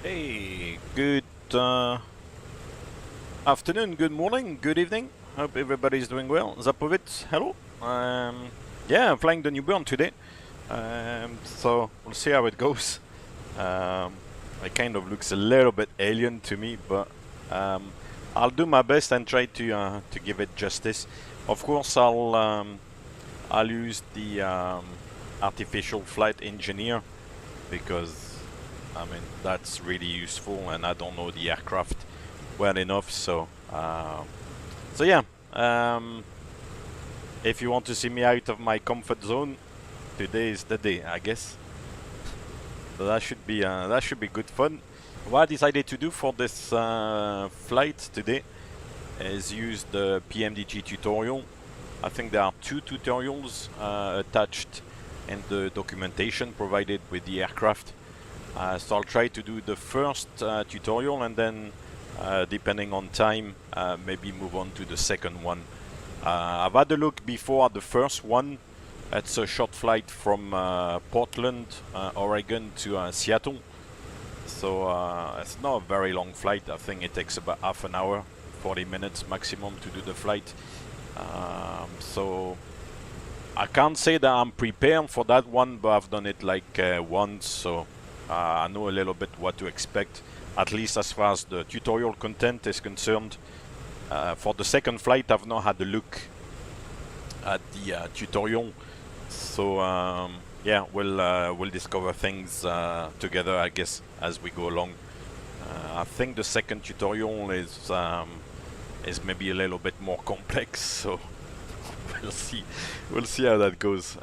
Hey, good afternoon, good morning, good evening. Hope everybody's doing well. Zapovit, hello. Yeah, I'm flying the newborn today. So we'll see how it goes. It kind of looks a little bit alien to me, but I'll do my best and try to give it justice. Of course, I'll use the artificial flight engineer because I mean that's really useful, and I don't know the aircraft well enough. So yeah. If you want to see me out of my comfort zone, today is the day, I guess. So that should be good fun. What I decided to do for this flight today is use the PMDG tutorial. I think there are 2 tutorials attached in the documentation provided with the aircraft. So I'll try to do the first tutorial, and then depending on time, maybe move on to the second one. I've had a look before at the first one. It's a short flight from Portland, Oregon to Seattle. So it's not a very long flight. I think it takes about half an hour, 40 minutes maximum to do the flight. So I can't say that I'm prepared for that one, but I've done it like once, so I know a little bit what to expect, at least as far as the tutorial content is concerned. For the second flight, I've not had a look at the tutorial, so yeah, we'll discover things together, I guess, as we go along. I think the second tutorial is maybe a little bit more complex, so we'll see how that goes.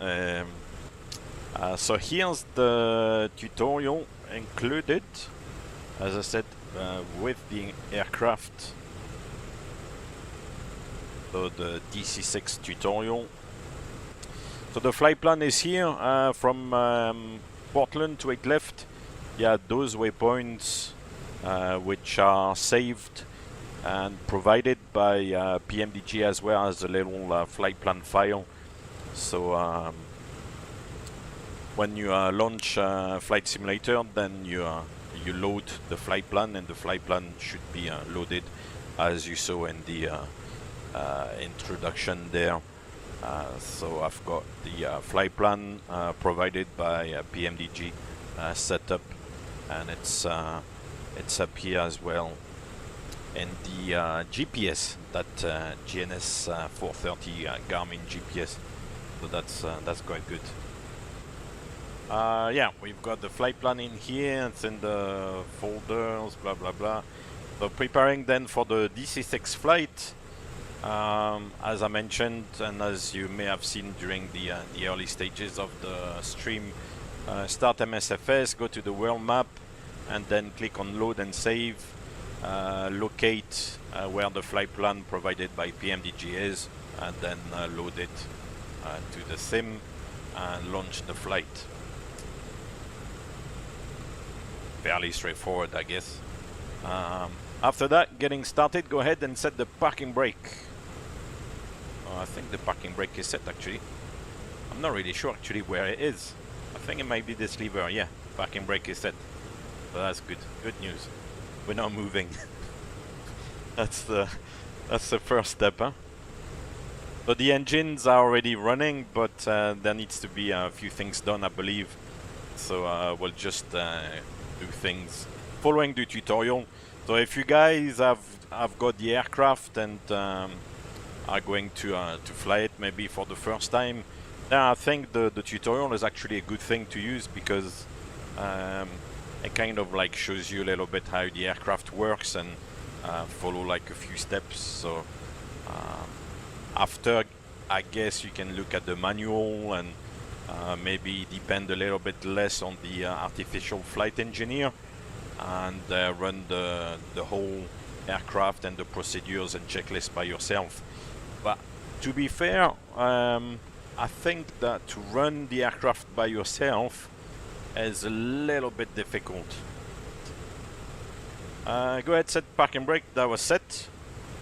So here's the tutorial included, as I said, with the aircraft. So the DC6 tutorial. So the flight plan is here from Portland to 8 left. Yeah, those waypoints which are saved and provided by PMDG, as well as a little flight plan file. So when you launch Flight Simulator, then you load the flight plan, and the flight plan should be loaded as you saw in the introduction there. So I've got the flight plan provided by PMDG set up, and it's up here as well in the GPS, that GNS 430 Garmin GPS. So that's quite good. Yeah, we've got the flight plan in here. It's in the folders, blah blah blah. So preparing then for the DC6 flight. As I mentioned, and as you may have seen during the early stages of the stream, start MSFS, go to the world map, and then click on load and save. Locate where the flight plan provided by PMDG is, and then load it to the sim and launch the flight. Fairly straightforward, I guess. After that, getting started, go ahead and set the parking brake. I think the parking brake is set, actually. I'm not really sure actually where it is. I think it might be this lever. Yeah, parking brake is set. So that's good. Good news. We're not moving. That's the first step, huh? So the engines are already running, but there needs to be a few things done, I believe. So we'll just do things following the tutorial. So if you guys have got the aircraft and are going to fly it maybe for the first time, then I think the tutorial is actually a good thing to use, because it kind of like shows you a little bit how the aircraft works and follow like a few steps. So after, I guess you can look at the manual and maybe depend a little bit less on the artificial flight engineer, and run the whole aircraft and the procedures and checklist by yourself. But to be fair, I think that to run the aircraft by yourself is a little bit difficult. Go ahead, set parking brake. That was set.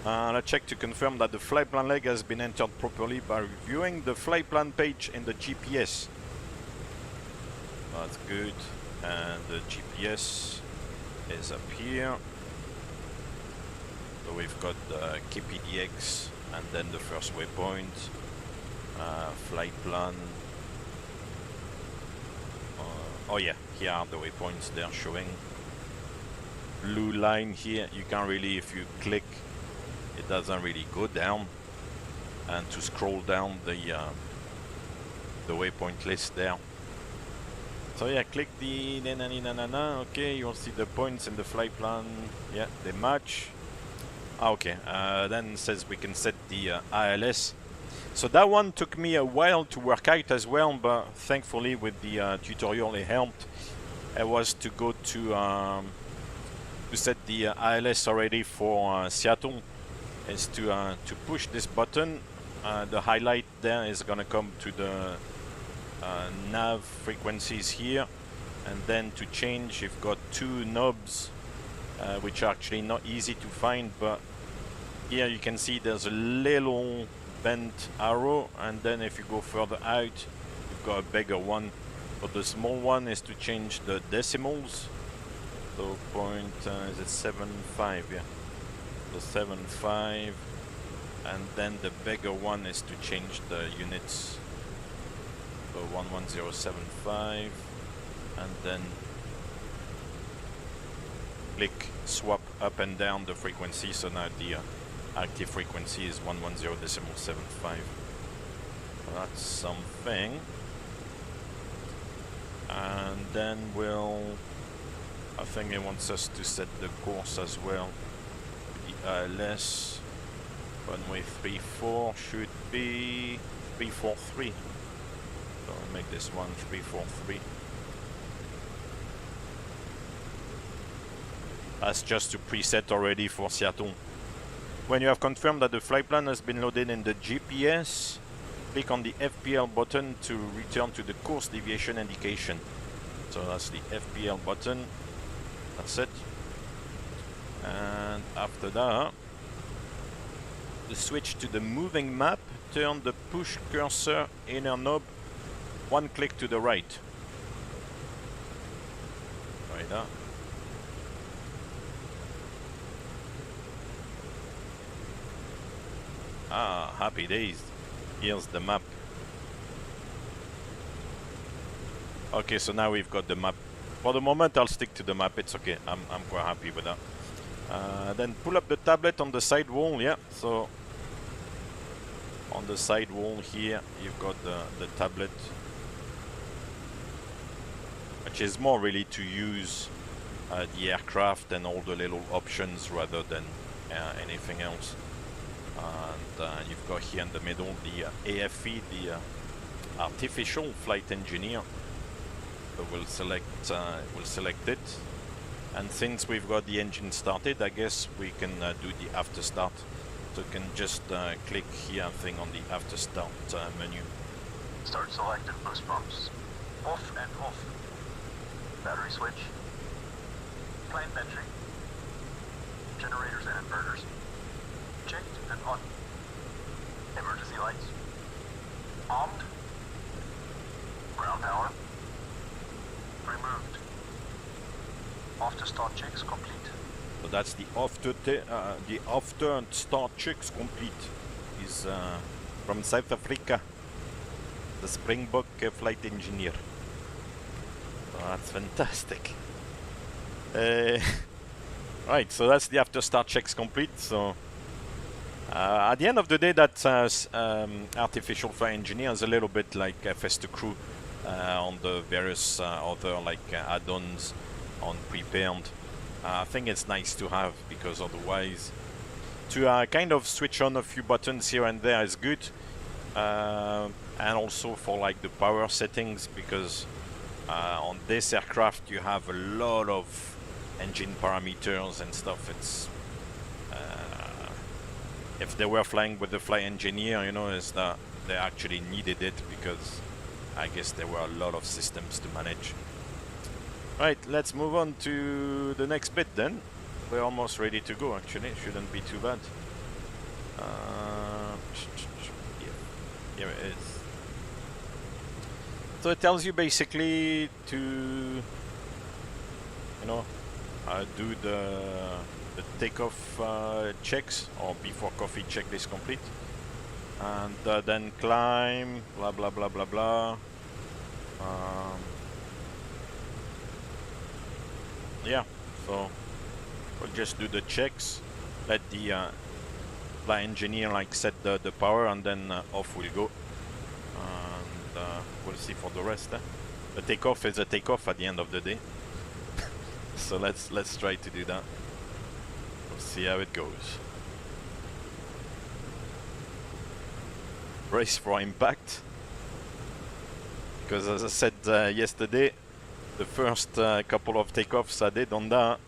Let's check to confirm that the flight plan leg has been entered properly by reviewing the flight plan page in the GPS. That's good. And the GPS is up here. So we've got the KPDX and then the first waypoint, flight plan. Oh yeah, here are the waypoints they're showing. Blue line here, you can't really, if you click, it doesn't really go down. And to scroll down the waypoint list there. So yeah, click the okay, you'll see the points in the flight plan. Yeah, they match. Okay, then it says we can set the ILS. So that one took me a while to work out as well, but thankfully with the tutorial it helped. It was to go to set the ILS already for Seattle. Is to push this button. The highlight there is gonna come to the nav frequencies here, and then to change you've got two knobs which are actually not easy to find, but here you can see there's a little bent arrow, and then if you go further out you've got a bigger one, but the small one is to change the decimals. So point is it 7.5? Yeah, so 7.5, and then the bigger one is to change the units. So 11075, and then click swap up and down the frequency. So now the active frequency is 110.75. That's something. And then I think it wants us to set the course as well. The ILS runway 34 should be 343. So I'll make this one 343. That's just to preset already for Seattle. When you have confirmed that the flight plan has been loaded in the GPS, click on the FPL button to return to the course deviation indication. So that's the FPL button. That's it. And after that, the switch to the moving map, turn the push cursor inner knob one click to the right. Right there. Ah, happy days. Here's the map. Okay, so now we've got the map. For the moment, I'll stick to the map. It's okay. I'm quite happy with that. Then pull up the tablet on the side wall. Yeah, so on the side wall here, you've got the tablet, which is more really to use the aircraft and all the little options rather than anything else. And you've got here in the middle the AFE, the artificial flight engineer. So we'll select it, and since we've got the engine started, I guess we can do the after start. So you can just click here, thing on the after start menu. Start selected boost pumps. Off and off. Battery switch. Plane entry. Generators and inverters. Checked and on. Emergency lights. Armed. Ground power. Removed. After start checks complete. So that's the after start checks complete. Is from South Africa, the Springbok flight engineer. So that's fantastic. Right, so that's the after start checks complete. So at the end of the day, that artificial flight engineer is a little bit like FS2 crew on the various other like add-ons on prepared. I think it's nice to have, because otherwise to kind of switch on a few buttons here and there is good, and also for like the power settings, because on this aircraft you have a lot of engine parameters and stuff. It's if they were flying with the flight engineer, you know, is that they actually needed it, because I guess there were a lot of systems to manage. Right, let's move on to the next bit then. We're almost ready to go, actually. It shouldn't be too bad. Here it is. So it tells you basically to, you know, do the takeoff checks, or before coffee checklist complete, and then climb, blah blah blah blah blah. Yeah, so we'll just do the checks, let the flight engineer like set the power, and then off we'll go, and we'll see for the rest. The takeoff is a takeoff at the end of the day. So let's try to do that. We'll see how it goes. Brace for impact, because as I said yesterday, the first couple of takeoffs I did on that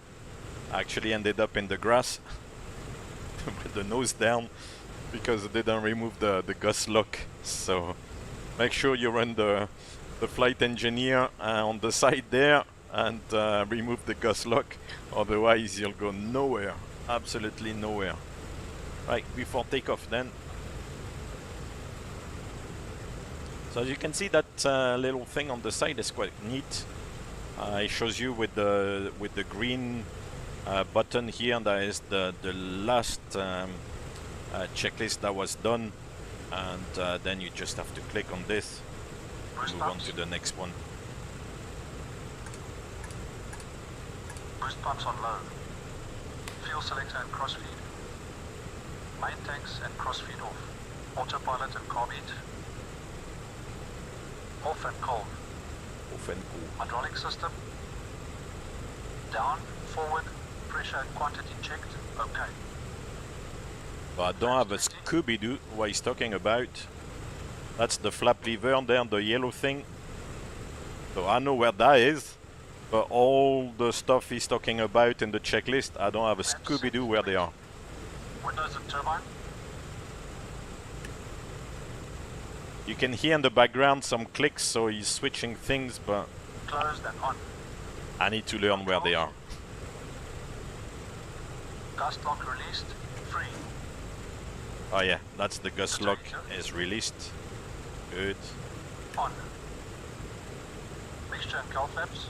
actually ended up in the grass with the nose down, because they didn't remove the gust lock. So make sure you run the flight engineer on the side there and remove the gust lock, otherwise you'll go nowhere, absolutely nowhere. Right, before takeoff then. So as you can see, that little thing on the side is quite neat. It shows you with the green button here, that is the last checklist that was done, and then you just have to click on this and move on to the next one. Boost pumps on low. Fuel selector and crossfeed. Main tanks and crossfeed off. Autopilot and carb heat. Off and cold. Off and cool. Hydraulic system. Down, forward, pressure and quantity checked. Okay. But I don't have a Scooby-Doo, what he's talking about. That's the flap lever there, the yellow thing. So I know where that is, but all the stuff he's talking about in the checklist, I don't have a Scooby-Doo where they are. Windows and turbine. You can hear in the background some clicks, so he's switching things, but Closed and on. I need to learn where they are. Gust lock released. Free. Oh yeah, that's the gust lock is released. Good. On. Mixture and cowl flaps.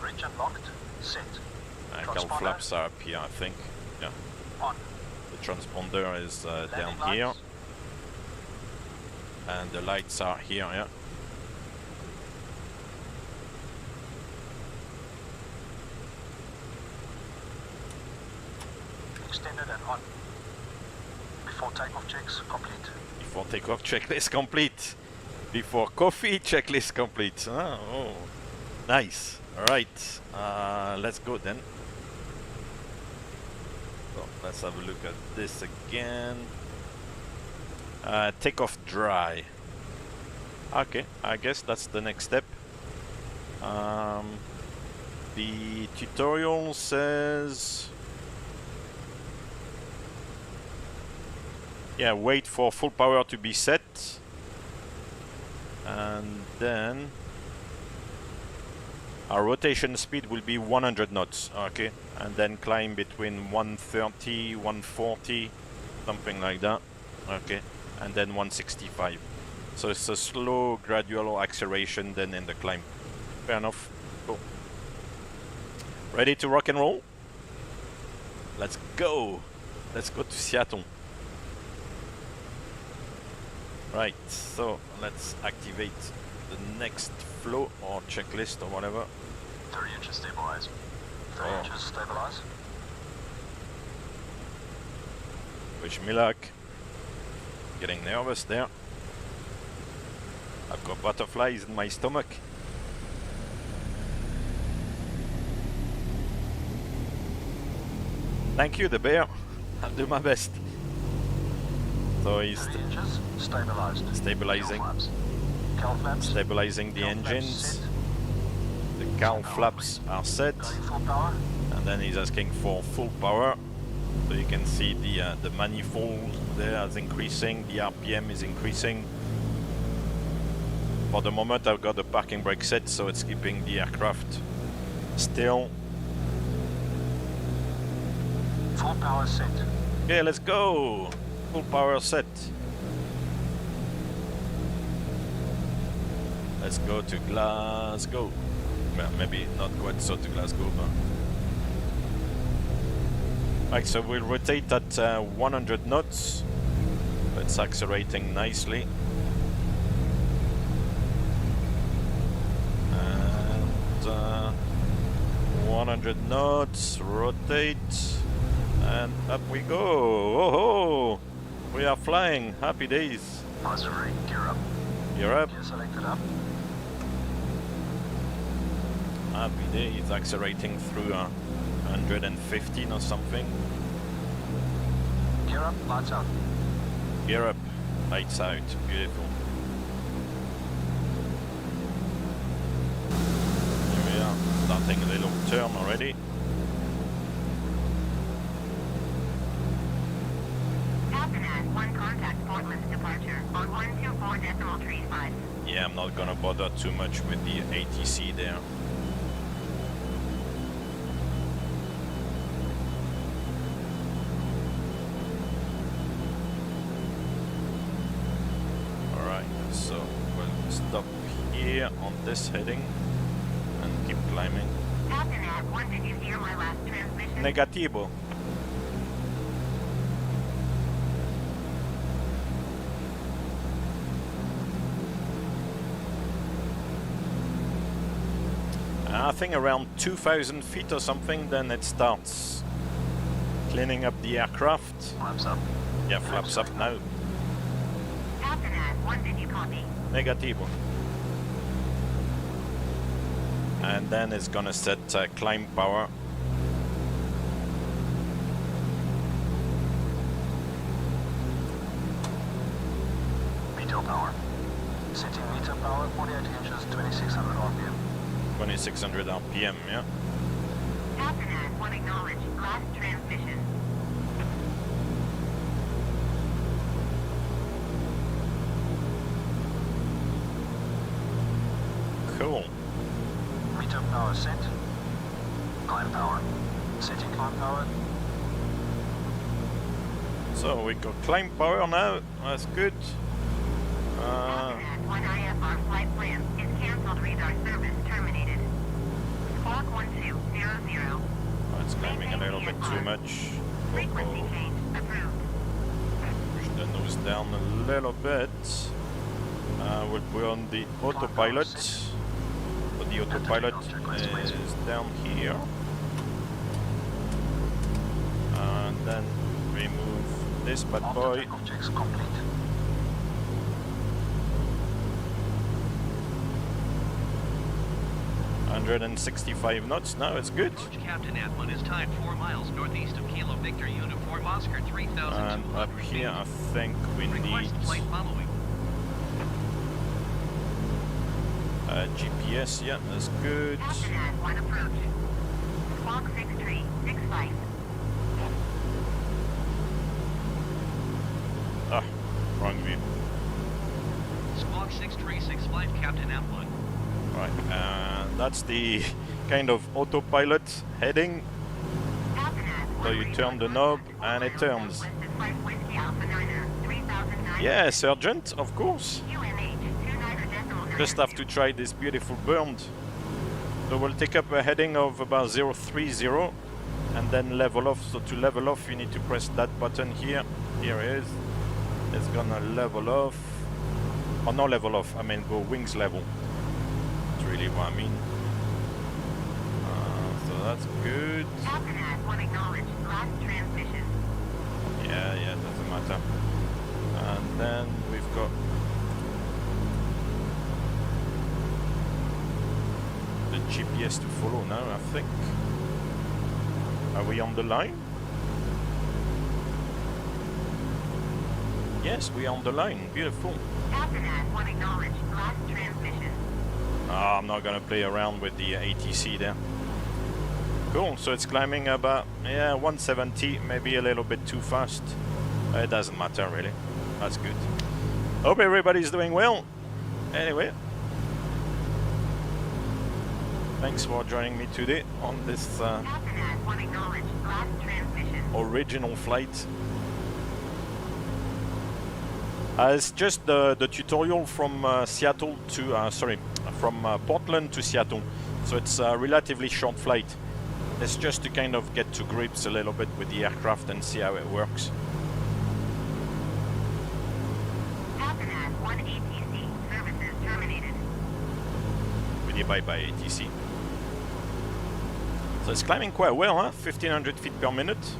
Bridge unlocked. Set. Cowl flaps are up here, I think. Yeah. On. The transponder is down Landing here. lights. And the lights are here, yeah. Extended and on. Before takeoff checks complete. Before takeoff checklist complete. Before coffee checklist complete. Oh, nice. Alright, let's go then. So let's have a look at this again. Takeoff dry. Okay, I guess that's the next step. The tutorial says, yeah, wait for full power to be set, and then our rotation speed will be 100 knots. Okay, and then climb between 130, 140, something like that. Okay, and then 165. So it's a slow, gradual acceleration then in the climb. Fair enough. Cool. Ready to rock and roll? Let's go. Let's go to Seattle. Right, so let's activate the next flow or checklist or whatever. 3 inches stabilize. 3 inches stabilize. Wish me luck. Getting nervous there. I've got butterflies in my stomach. Thank you, the bear. I'll do my best. So he's 3 inches stabilized. stabilizing, Cowl flaps. stabilizing the Cowl flaps engines. set. The cowl flaps are set, Going full power. and then he's asking for full power. So you can see the manifold there is increasing, the RPM is increasing. For the moment I've got the parking brake set, so it's keeping the aircraft still. Full power set. Okay, let's go! Full power set. Let's go to Glasgow. Well, maybe not quite so to Glasgow, but... Right, so we'll rotate at 100 knots. It's accelerating nicely. And 100 knots, rotate, and up we go. Oh ho! We are flying, happy days. Positive, gear up. Gear up. Gear selected up. Happy days, accelerating through 115 or something. Gear up, lights out. Gear up, lights out, beautiful. Here we are, starting a little turn already. Captain has one contact Portland's departure on 124.35. Yeah, I'm not gonna bother too much with the ATC there. So we'll stop here on this heading and keep climbing. Captain Ad 1, did you hear my last transmission? Negativo. I think around 2,000 feet or something, then it starts cleaning up the aircraft. Flaps up. Yeah, flaps up now. Captain Ad 1, did you copy? Negativo. And then it's gonna set climb power. Meter power. Setting meter power, 48 inches, 2600 RPM. 2600 RPM, yeah. Captain Ad 1, acknowledge last transmission. Cool. Meter power set. Climb power. Setting climb power. So we got climb power now, that's good. Captain Ad 1, IFR flight plan is cancelled, radar service terminated. Squawk 1200. It's climbing a little bit too much. Frequency change approved. Push the nose down a little bit. We'll put on the autopilot. So the autopilot is down here. And then remove this bad boy. Takeoff checks complete. And 65 knots now, it's good. Approach Captain Atman is timed 4 miles northeast of Kilo Victor Uniform Oscar 3200 And up here I think we need Request flight following. GPS, yeah, that's good. Captain Ad 1, approach. Squawk 6365. Ah, wrong view. Squawk 6365 Captain Atman. Right, that's the kind of autopilot heading. Captain Ad 1, So you turn the knob and it turns. West is Flight Whiskey Alpha 9er 3009. Yeah, Sergeant, of course. UNH 29 Just have to try this beautiful berm. So we'll take up a heading of about 030 and then level off. So to level off you need to press that button here. Here it is. It's gonna level off. Or not level off, I mean go wings level. That's really what I mean. So that's good. Captain Ad 1, acknowledge last transmission. Yeah, doesn't matter. And then we've got the GPS to follow now, I think. Are we on the line? Yes, we are on the line. Beautiful. Captain Ad 1, acknowledge last transmission. Ah, I'm not gonna play around with the ATC there. Cool, so it's climbing about, 170, maybe a little bit too fast. It doesn't matter really. That's good. Hope everybody's doing well. Anyway, thanks for joining me today on this Captain Ad 1, acknowledge last transmission. original flight. It's just the tutorial from Seattle to, from Portland to Seattle. So it's a relatively short flight. It's just to kind of get to grips a little bit with the aircraft and see how it works. Falconet 1 ATC, services terminated. Really bye-bye ATC. So it's climbing quite well, huh? 1500 feet per minute,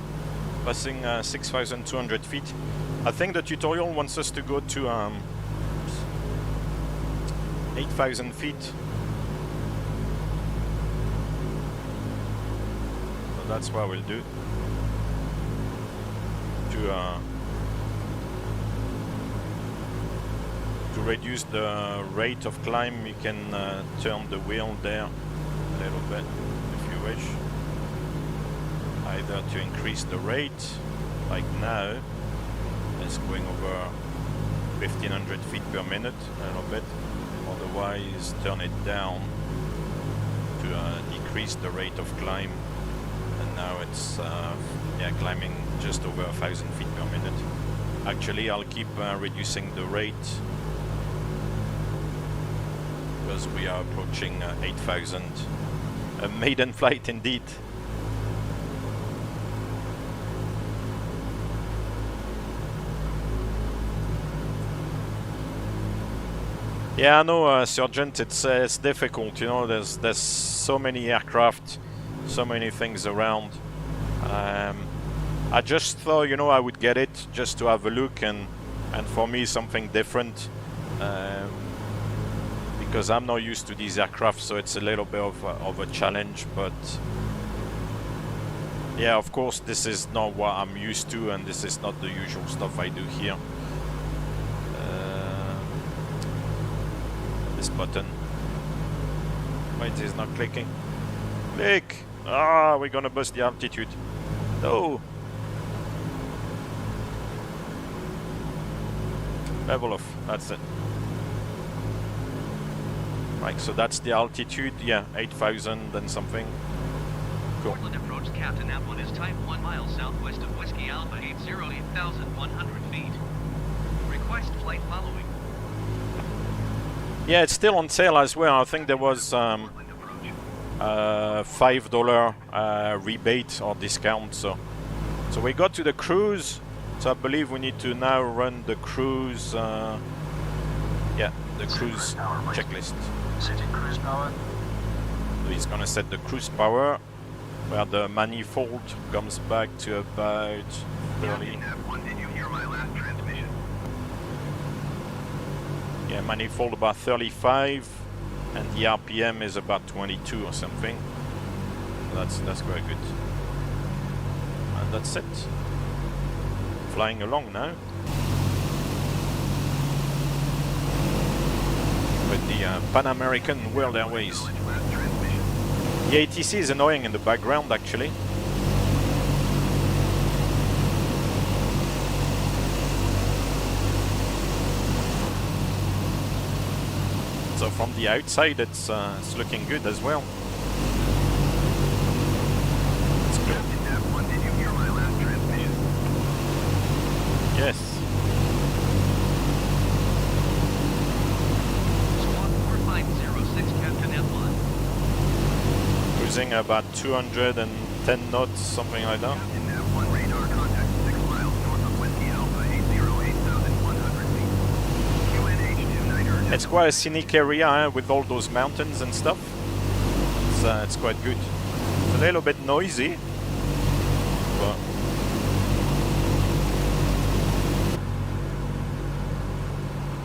passing 6,200 feet. I think the tutorial wants us to go to 8,000 feet. So that's what we'll do. To reduce the rate of climb, you can turn the wheel there a little bit if you wish. Either to increase the rate, like now, it's going over 1,500 feet per minute a little bit. Otherwise, turn it down to decrease the rate of climb. And now it's yeah, climbing just over 1,000 feet per minute. Actually, I'll keep reducing the rate because we are approaching 8,000. A maiden flight indeed. Yeah, I know, Sergeant. It's difficult. You know, there's so many aircraft, so many things around. I just thought, you know, I would get it just to have a look and for me something different, because I'm not used to these aircraft, so it's a little bit of a challenge. But yeah, of course, this is not what I'm used to, and this is not the usual stuff I do here. This button. Why it is not clicking? Click! Ah, we're gonna bust the altitude. No! Level off, that's it. Right, so that's the altitude, yeah, 8,000 and something. Cool. Portland approach Captain Atwood is type 1 miles southwest of Whiskey Alpha 808,100 feet. Request flight following. Yeah, it's still on sale as well. I think there was $5 rebate or discount. So we got to the cruise. So I believe we need to now run the cruise. Yeah, the cruise checklist. Setting cruise power. So he's gonna set the cruise power, where the manifold comes back to about 30. Did you hear my last transmission? Yeah, manifold about 35, and the RPM is about 22 or something. That's quite good. And that's it. Flying along now with the Pan American World Airways. The ATC is annoying in the background, actually. So from the outside, it's looking good as well. It's good. Did you hear my last transmission? Yes. Squawk 4506 Captain F1. Cruising about 210 knots, something like that. Captain F1 radar contact 6 miles north of Whiskey Alpha 808,100 feet. QNH 29 It's quite a scenic area with all those mountains and stuff. It's quite good. It's a little bit noisy, but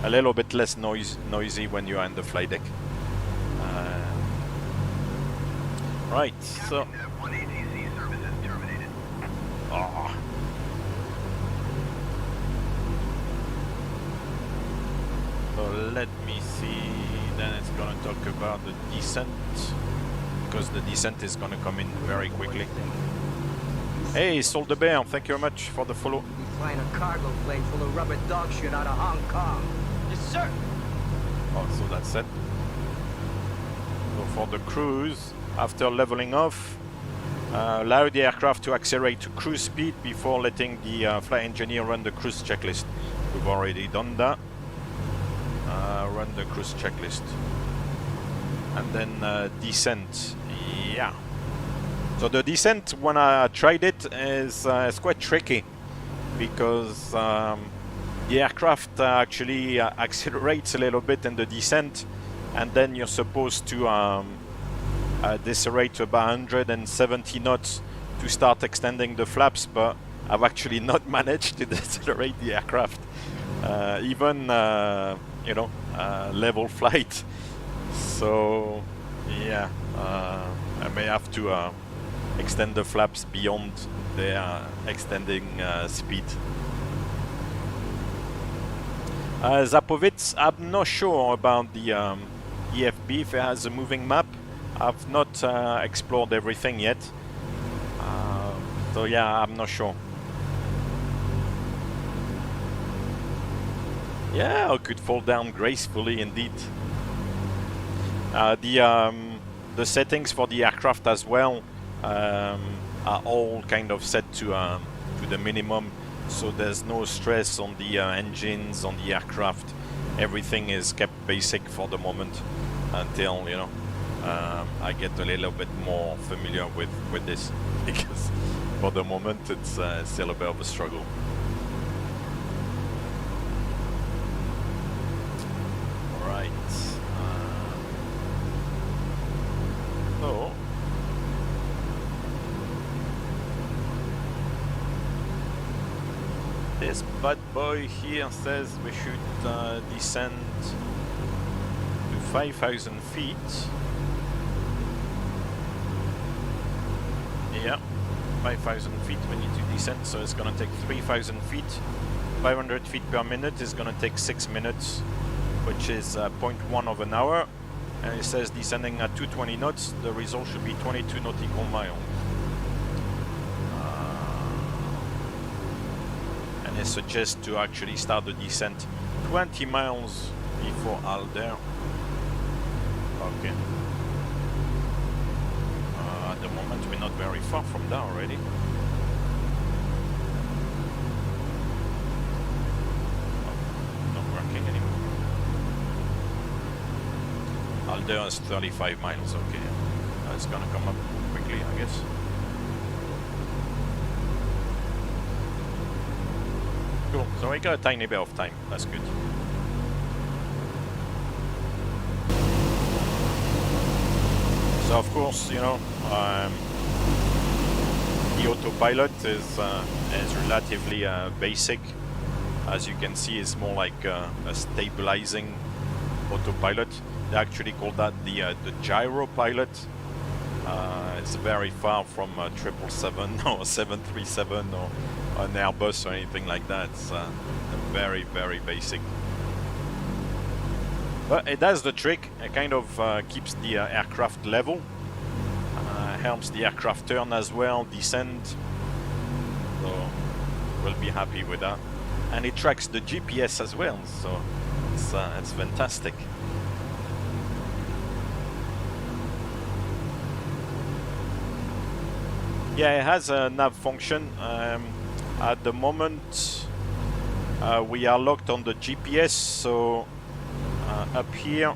a little bit less noisy when you are in the flight deck. Right, so F1 ATC services terminated. So let me see. Then it's gonna talk about the descent, because the descent is gonna come in very quickly. Hey, Soul the Bear, thank you very much for the follow. Be flying a cargo plane full of rubber dog shit out of Hong Kong. Yes, sir. Oh, so that's it. So for the cruise, after leveling off, allow the aircraft to accelerate to cruise speed before letting the flight engineer run the cruise checklist. We've already done that. Run the cruise checklist. and then descent. Yeah. So the descent, when I tried it, is quite tricky because the aircraft actually accelerates a little bit in the descent, and then you're supposed to decelerate to about 170 knots to start extending the flaps, but I've actually not managed to decelerate the aircraft, even you know, level flight. So yeah, I may have to extend the flaps beyond their extending speed. Zapovitz, I'm not sure about the EFB, if it has a moving map. I've not explored everything yet. So yeah, I'm not sure. Yeah, I could fall down gracefully indeed. The settings for the aircraft as well are all kind of set to the minimum, so there's no stress on the engines, on the aircraft. Everything is kept basic for the moment until, you know, I get a little bit more familiar with this, because for the moment it's still a bit of a struggle. Alright. So this bad boy here says we should descend to 5,000 feet. Yeah, 5,000 feet we need to descend, so it's gonna take 3,000 feet. 500 feet per minute is gonna take 6 minutes, which is 0.1 of an hour. And it says descending at 220 knots, the result should be 22 nautical miles. And it suggests to actually start the descent 20 miles before Alder. Okay. At the moment we're not very far from there already. Oh, not working anymore. Alder is 35 miles, okay. It's gonna come up quickly, I guess. Cool, so we got a tiny bit of time, that's good. So of course, you know, the autopilot is relatively basic. As you can see, it's more like a stabilizing autopilot. They actually call that the gyro pilot. It's very far from 777 or 737 or an Airbus or anything like that. It's very, very basic. But it does the trick. It kind of keeps the aircraft level. Helps the aircraft turn as well, descend. So we'll be happy with that. And it tracks the GPS as well, so it's fantastic. Yeah, it has a nav function. At the moment, we are locked on the GPS, so up here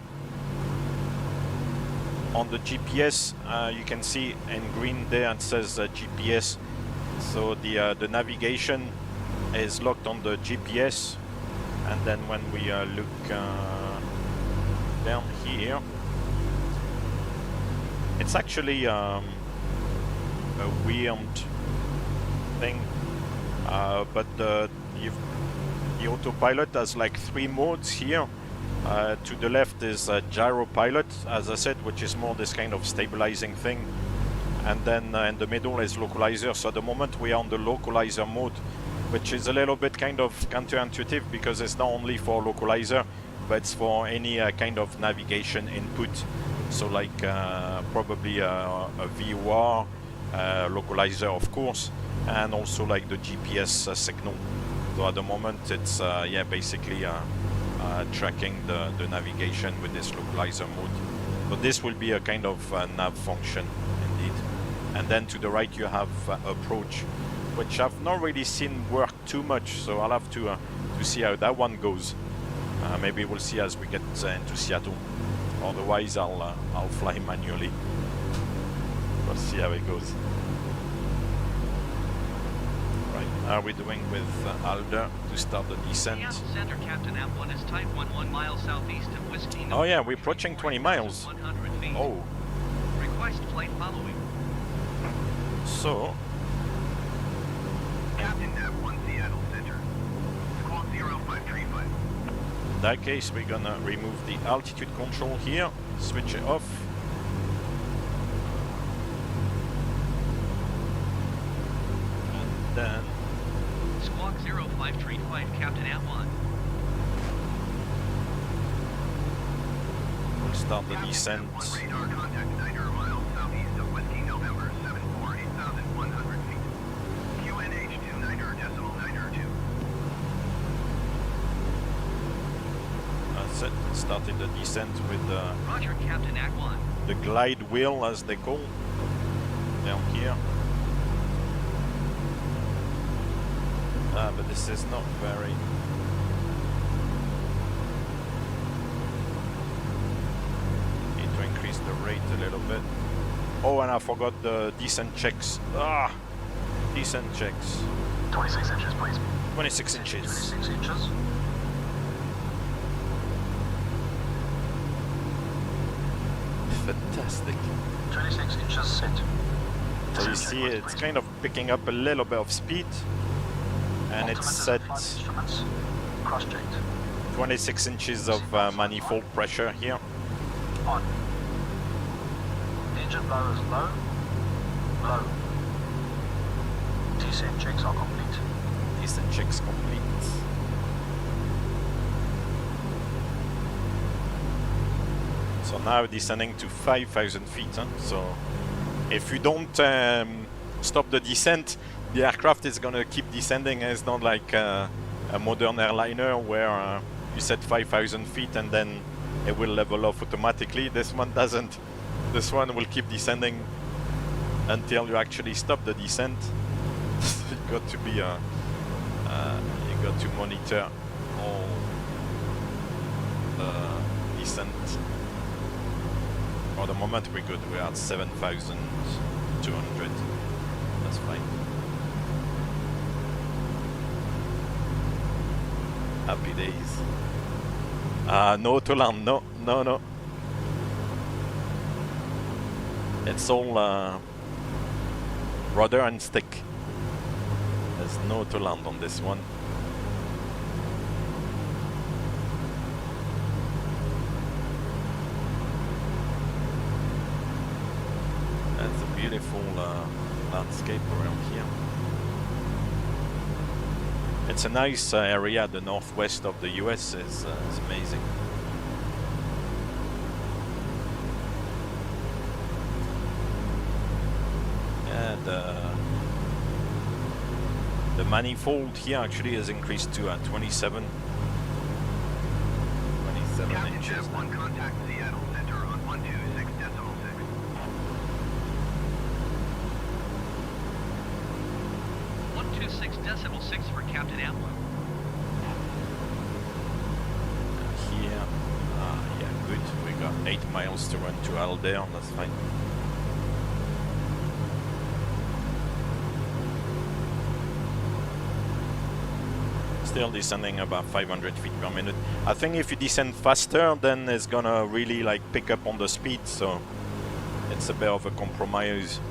on the GPS, you can see in green there it says GPS. So the navigation is locked on the GPS, and then when we look down here, it's actually a weird thing, but the autopilot has like 3 modes here. To the left is gyro pilot, as I said, which is more this kind of stabilizing thing, and then in the middle is localizer. So at the moment we are on the localizer mode, which is a little bit kind of counterintuitive because it's not only for localizer, but it's for any kind of navigation input. So like probably a VOR, localizer of course, and also like the GPS signal. So at the moment it's yeah, basically tracking the navigation with this localizer mode. But this will be a kind of nav function indeed. And then to the right you have approach, which I've not really seen work too much, so I'll have to see how that one goes. Maybe we'll see as we get into Seattle. Otherwise, I'll fly manually. We'll see how it goes. Right, how are we doing with Alder to start the descent? Seattle Center, Captain App1 is type 11 miles southeast of Whiskey. Oh yeah, we're approaching 20 miles. 100 feet. Oh, Request flight following. so Captain App1 Seattle Center. Squawk 0535. in that case, we're gonna remove the altitude control here, switch it off. And then Squawk 0535, Captain App1. we'll start the descent. Radar contact 900 miles southeast of Whiskey November 74, 8,100 feet. QNH 29.902. That's it. Started the descent with Roger, Captain App1. the glide wheel, as they call, down here. But this is not very... Need to increase the rate a little bit. Oh, and I forgot the descent checks. Ah! Descent checks. 26 inches, please. 26 inches. 26 inches. Fantastic. 26 inches set. So you see it's kind of picking up a little bit of speed. And it's set Instruments. Cross-checked. 26 inches of manifold pressure here. On. Engine blow is low. Low. Descent checks are complete. Descent checks complete. So now descending to 5,000 feet. Huh? So if you don't stop the descent, the aircraft is gonna keep descending. It's not like a modern airliner where you set 5,000 feet and then it will level off automatically. This one doesn't. This one will keep descending until you actually stop the descent. You got to be you got to monitor all the descent. For the moment we're good. We're at 7,200. That's fine. Happy days. No to land. No. It's all rudder and stick. There's no to land on this one. That's a beautiful landscape around here. It's a nice area. The northwest of the US is amazing. The manifold here actually has increased to 27 inches. One contact Seattle Center on 126.6. 126.6 for Captain App1. Here, yeah, good. We got 8 miles to run to Alder. That's fine. Still descending about 500 feet per minute. I think if you descend faster, then it's gonna really like pick up on the speed, so it's a bit of a compromise.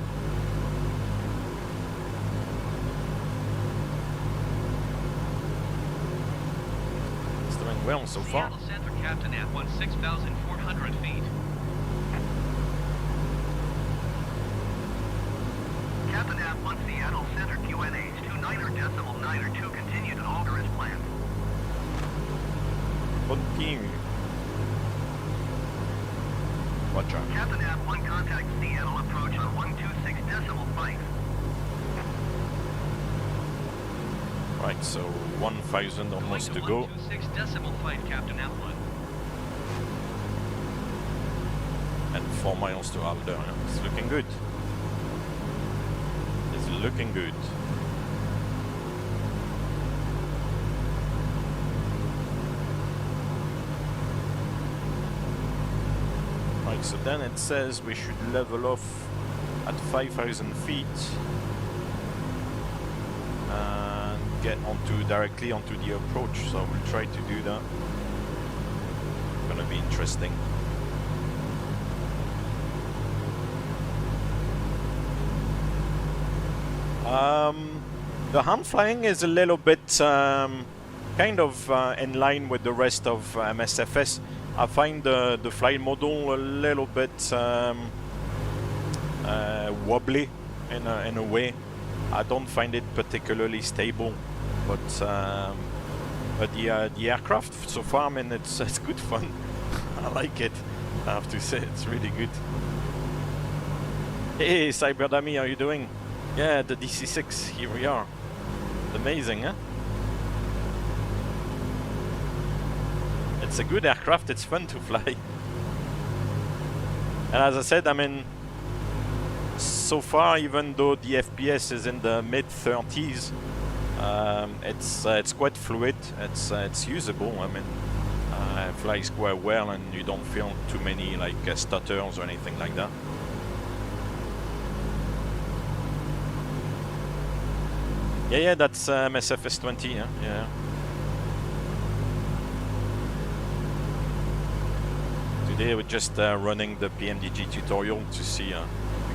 It's doing well so far. Seattle Center, Captain App1, 6,400 feet. Captain App1 Seattle Center QNH 29.902 continued to alter as planned. Continue. Watch out. Captain App1 contact Seattle approach on 126.5. Right, so 1,000 almost to go. 126.5, Captain App1. And 4 miles to Alder. It's looking good. It's looking good. Okay, so then it says we should level off at 5,000 feet and get directly onto the approach. So we'll try to do that. Gonna be interesting. The hand flying is a little bit kind of in line with the rest of MSFS. I find the flight model a little bit wobbly in a way. I don't find it particularly stable, but the aircraft so far, I mean, it's good fun. I like it. I have to say, it's really good. Hey, Cyberdummy, how are you doing? Yeah, the DC6, here we are. Amazing, huh? It's a good aircraft, it's fun to fly. And as I said, I mean, so far, even though the FPS is in the mid-30s, it's quite fluid, it's usable. I mean, it flies quite well and you don't feel too many like stutters or anything like that. Yeah, that's MSFS 20, yeah. Today we're just running the PMDG tutorial to see, to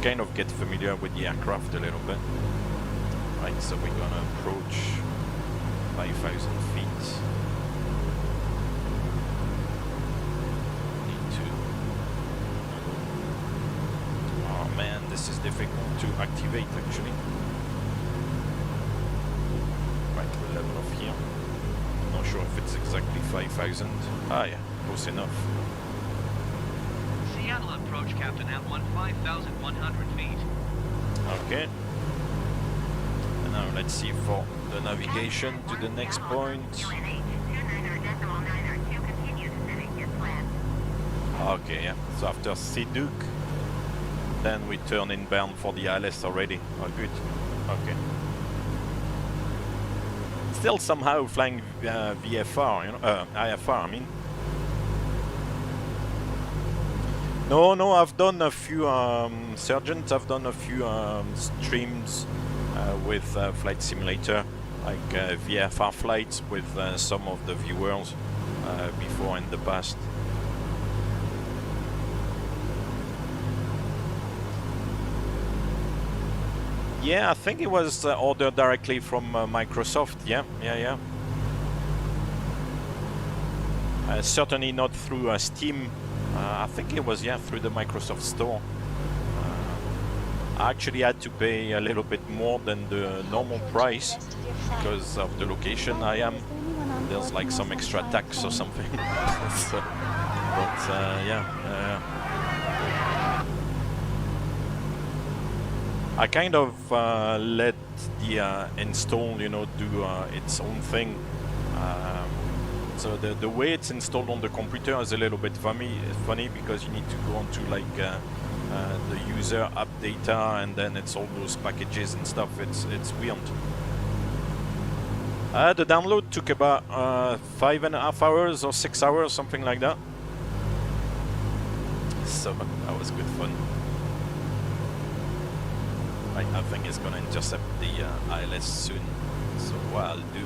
kind of get familiar with the aircraft a little bit. Right, so we're gonna approach 5,000 feet. Need to... Oh man, this is difficult to activate actually. Level off here. Not sure if it's exactly 5,000. Ah yeah, close enough. Seattle approach, Captain, at 5,100 feet. Okay. And now let's see for the navigation to the next point. Okay, yeah. So after Siduk, then we turn inbound for the ILS already. Oh, good. Okay. Still somehow flying VFR, you know, IFR, I mean. No, I've done a few Sergeant, I've done a few streams with Flight Simulator, like VFR flights with some of the viewers before in the past. Yeah, I think it was ordered directly from Microsoft. Yeah. Certainly not through Steam. I think it was, yeah, through the Microsoft Store. I actually had to pay a little bit more than the normal price because of the location I am. There's like some extra tax or something. So, but yeah. I kind of let the install, you know, do its own thing. So the way it's installed on the computer is a little bit funny because you need to go onto like the user app data and then it's all those packages and stuff. It's weird. The download took about 5.5 hours or 6 hours, something like that. So that was good fun. I think it's gonna intercept the ILS soon. So what I'll do...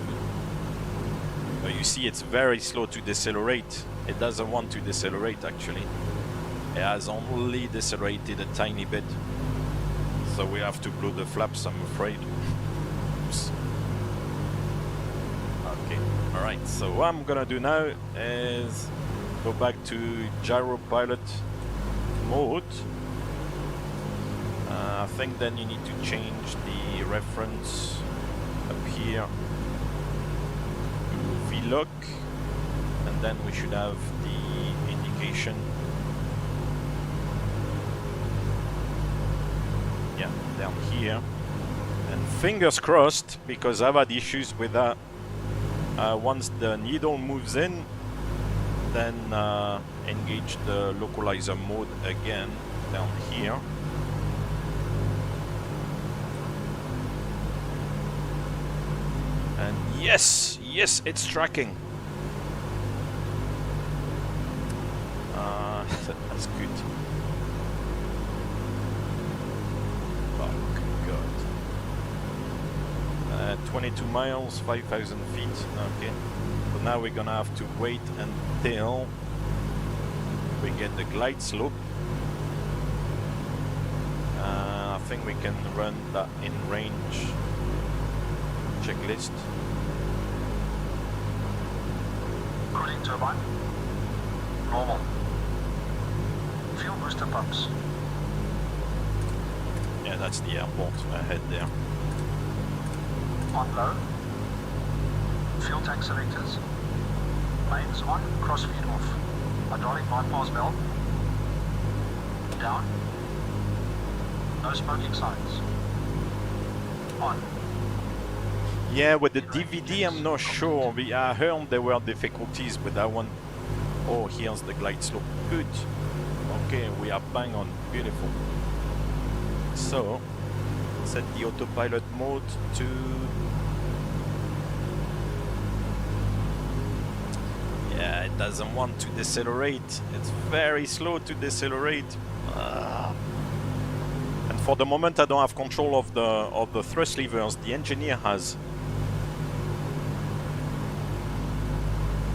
you see it's very slow to decelerate. It doesn't want to decelerate actually. It has only decelerated a tiny bit. So we have to blow the flaps, I'm afraid. Oops. Okay, alright, so what I'm gonna do now is go back to gyro pilot mode. I think then you need to change the reference up here to VLOC, and then we should have the indication. Yeah, down here. And fingers crossed, because I've had issues with that. Once the needle moves in, then engage the localizer mode again down here. And yes, it's tracking. That's good. 22 miles, 5,000 feet. Okay. So now we're gonna have to wait until we get the glide slope. I think we can run that in range checklist. Cooling turbine. Normal. Fuel booster pumps. Yeah, that's the airport ahead there. On low. Fuel tank selectors. Mains on, crossfeed off. Hydraulic bypass valve. Down. No smoking signs. On. Yeah, with the DVD, I'm not sure. I heard there were difficulties with that one. Oh, here's the glide slope. Good. Okay, we are bang on. Beautiful. So, set the autopilot mode to... Yeah, it doesn't want to decelerate. It's very slow to decelerate. And for the moment, I don't have control of the thrust levers. The engineer has.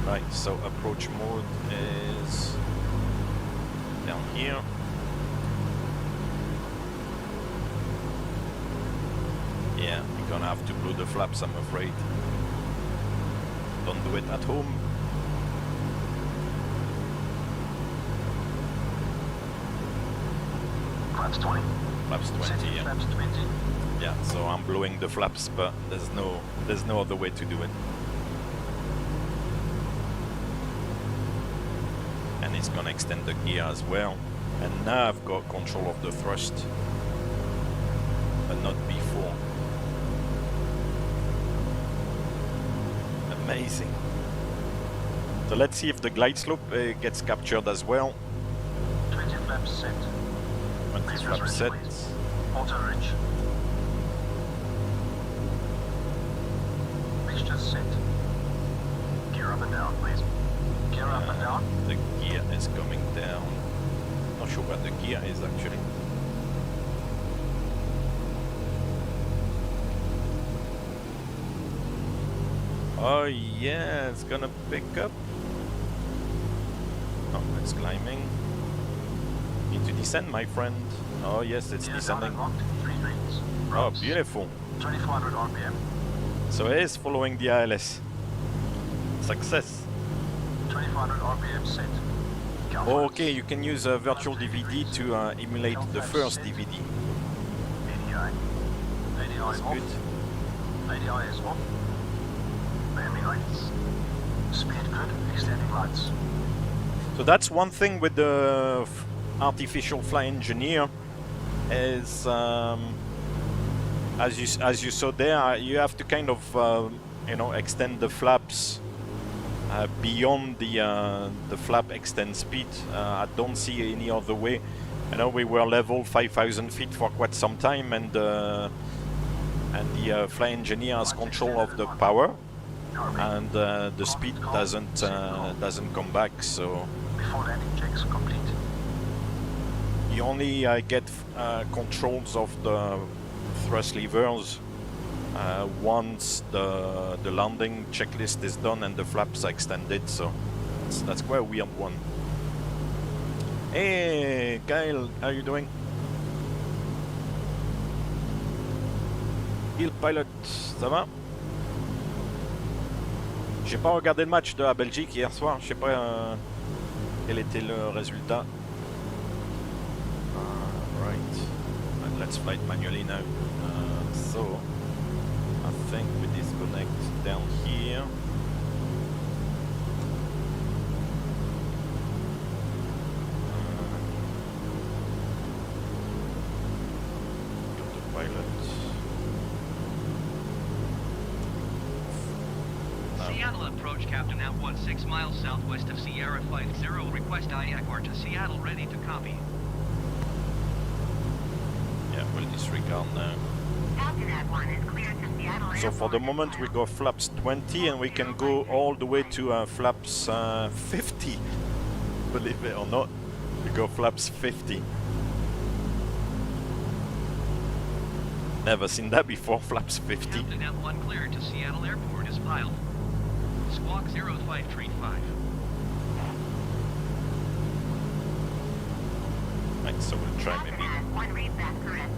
Right, so approach mode is down here. Yeah, we're gonna have to blow the flaps, I'm afraid. Don't do it at home. Flaps 20. Flaps 20, Setting yeah. flaps 20. Yeah, so I'm blowing the flaps, but there's no other way to do it. And it's gonna extend the gear as well. And now I've got control of the thrust, but not before. Amazing. So let's see if the glide slope gets captured as well. 20 flaps set. 20 Please flaps reach, set. please. Auto reach. Mixture set. Gear up and down, please. Gear up and down. The gear is coming down. Not sure what the gear is actually. Oh yeah, it's gonna pick up. Oh, it's climbing. Need to descend, my friend. Oh yes, it's Gear down descending. and locked. 3 rings. Oh, Ropes. beautiful. 2400 RPM. So it is following the ILS. Success. 2400 RPM set. Count Oh, once. okay, you can use a virtual DVD to emulate the first DVD. ADI. ADI That's off. good. ADI is off. Landing lights. Speed good. Extending lights. So that's one thing with the artificial fly engineer is as you saw there, you have to kind of you know, extend the flaps beyond the flap extend speed. I don't see any other way. I know we were level 5,000 feet for quite some time, and the fly engineer has control of the power, and the speed doesn't come back. So Before landing checks complete. you only get controls of the thrust levers once the landing checklist is done and the flaps are extended. So that's quite a weird one. Hey Kyle, how you doing? Il Pilot, ça va? J'ai pas regardé le match de la Belgique hier soir, je sais pas quel était le résultat. Right, and let's flight manually now. So I think we disconnect down here. Autopilot. Seattle approach, Captain, now 16 miles southwest of Sierra 50. Request IACOR to Seattle, ready to copy. Yeah, we'll disregard now. Falconet 1 is clear to Seattle So for the Airport. moment we go flaps 20 and we can go all the way to flaps 50. Believe it or not, we go flaps 50. Never seen that before, flaps 50. Captain F1 cleared to Seattle Airport is pilot. Squawk 0535. Right, so we'll try maybe. One read back correct.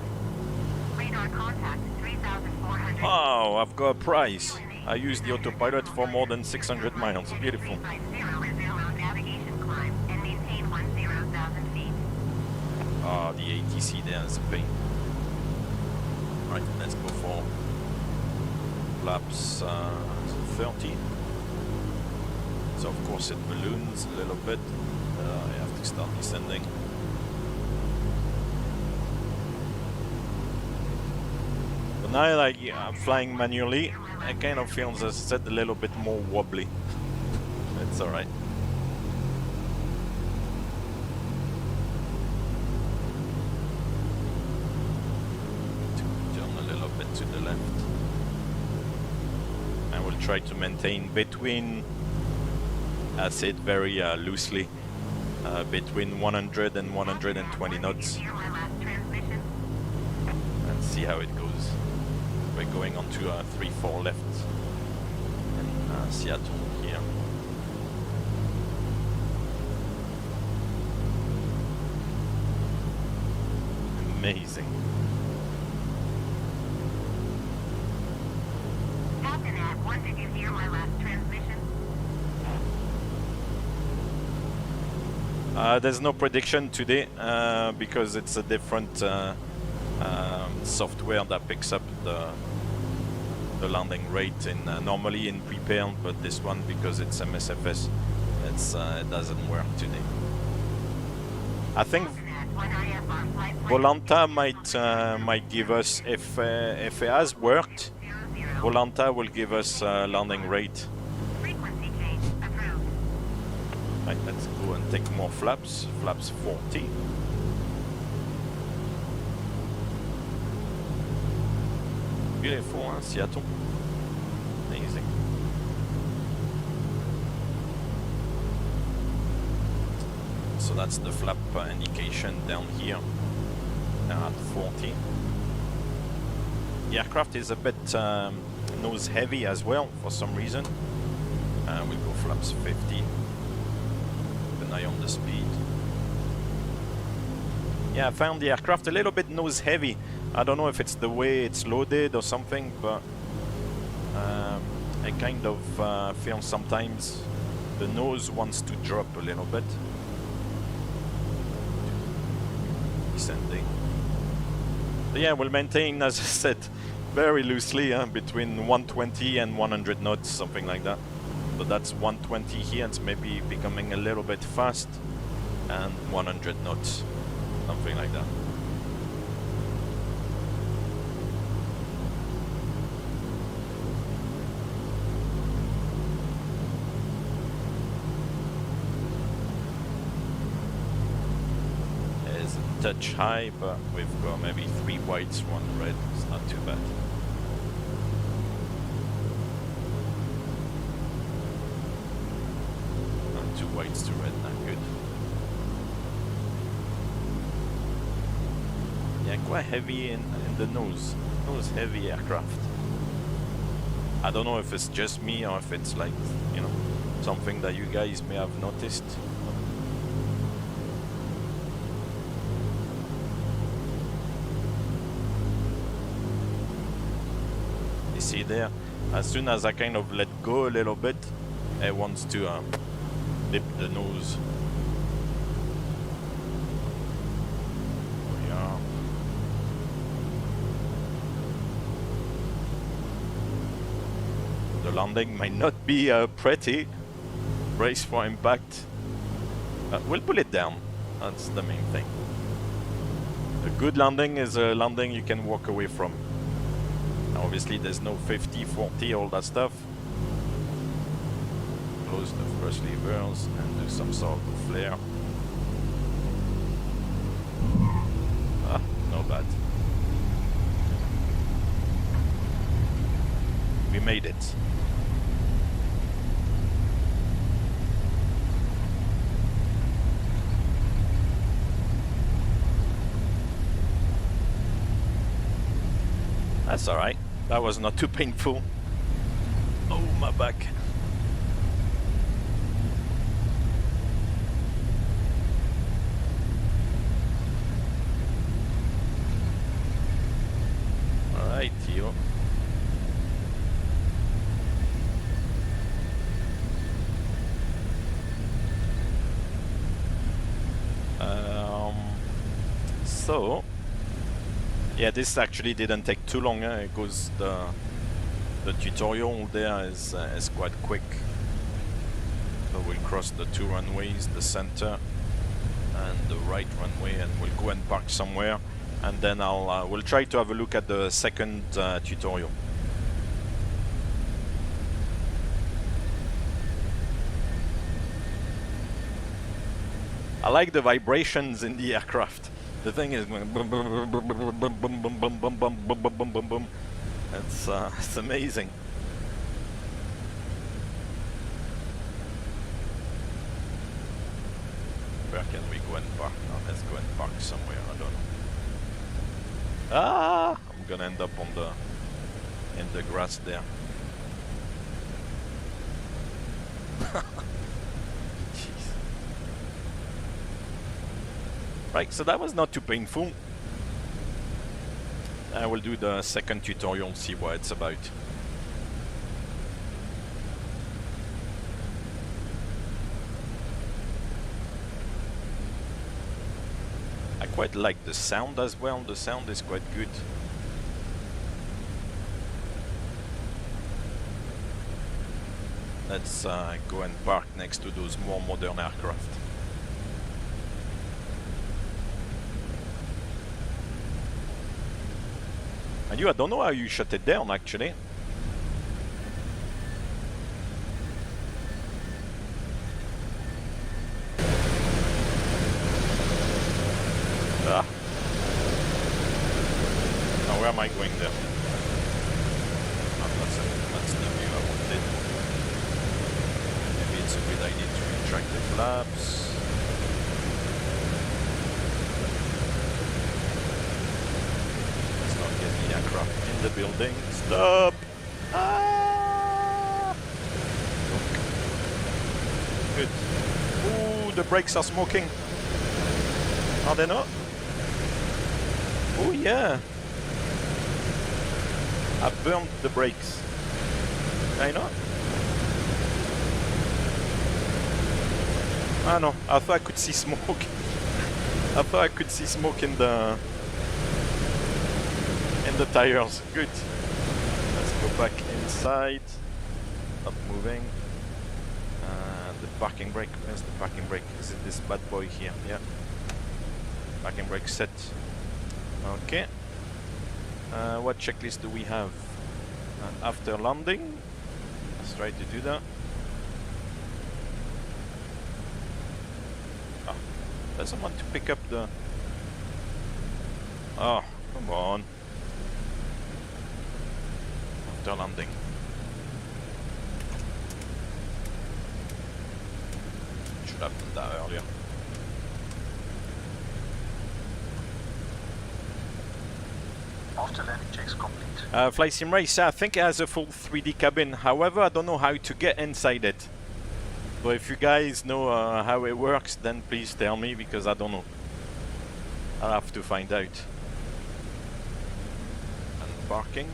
Radar contact 3,400. Oh, I've got a prize. I used the autopilot for more than 600 miles. Beautiful. 350 is zero navigation climb and maintain 10,000 feet. Ah, the ATC there is a pain. Right, let's go for flaps 30. So of course it balloons a little bit. I have to start descending. But now, like I'm flying manually, it kind of feels, as I said, a little bit more wobbly. It's all right. Turn a little bit to the left. I will try to maintain between, I say it very loosely, between 100 and 120 knots. Hear my last transmission. And see how it goes. We're going on to 3-4 left in Seattle here. Amazing. Captain F1, did you hear my last transmission? There's no prediction today because it's a different software that picks up the landing rate in normally in prepared, but this one, because it's MSFS, it doesn't work today. I think Volanta might give us, if it has worked, Volanta will give us landing rate. Frequency change approved. Right, let's go and take more flaps. Flaps 40. Beautiful, huh? Seattle. Amazing. So that's the flap indication down here. Now at 40. The aircraft is a bit nose heavy as well for some reason. We'll go flaps 50. Keep an eye on the speed. Yeah, I found the aircraft a little bit nose heavy. I don't know if it's the way it's loaded or something, but I kind of feel sometimes the nose wants to drop a little bit. Descending. But yeah, we'll maintain, as I said, very loosely between 120 and 100 knots, something like that. So that's 120 here, it's maybe becoming a little bit fast, and 100 knots, something like that. It's a touch high, but we've got maybe 3 whites, 1 red, it's not too bad. And 2 whites to red, not good. Yeah, quite heavy in the nose. Nose heavy aircraft. I don't know if it's just me or if it's like, you know, something that you guys may have noticed. You see there, as soon as I kind of let go a little bit, it wants to dip the nose. We are. The landing might not be pretty. Brace for impact. We'll pull it down. That's the main thing. A good landing is a landing you can walk away from. Now, obviously, there's no 50, 40, all that stuff. Close the first levers and do some sort of flare. Ah, no bad. We made it. That's alright. That was not too painful. Oh, my back. Alright, Theo. So, yeah, this actually didn't take too long because the tutorial there is quite quick. So we'll cross the 2 runways, the center and the right runway, and we'll go and park somewhere. And then we'll try to have a look at the second tutorial. I like the vibrations in the aircraft. The thing is going boom, boom, boom, boom, boom, boom, boom, boom, boom, boom, boom, boom, boom, boom, boom. It's amazing. Where can we go and park? Oh, let's go and park somewhere. I don't know. Ah! I'm gonna end up in the grass there. Jeez. Right, so that was not too painful. I will do the second tutorial, see what it's about. I quite like the sound as well. The sound is quite good. Let's go and park next to those more modern aircraft. And I don't know how you shut it down actually. Ah. Now where am I going there? Oh, that's the view I wanted. Maybe it's a good idea to retract the flaps. Aircraft in the building. Stop! Ah! Good. Ooh, the brakes are smoking. Are they not? Oh yeah. I burned the brakes. I know. Ah no, I thought I could see smoke. I thought I could see smoke in the tires. Good. Let's go back inside. Not moving. The parking brake. Where's the parking brake? Is it this bad boy here? Yeah. Parking brake set. Okay. What checklist do we have? After landing. Let's try to do that. Oh, doesn't want to pick up the... Oh, come on. Landing. Should have done that earlier. After landing checks complete. Flight Sim Race, I think it has a full 3D cabin. However, I don't know how to get inside it. So if you guys know how it works, then please tell me, because I don't know. I'll have to find out. And parking.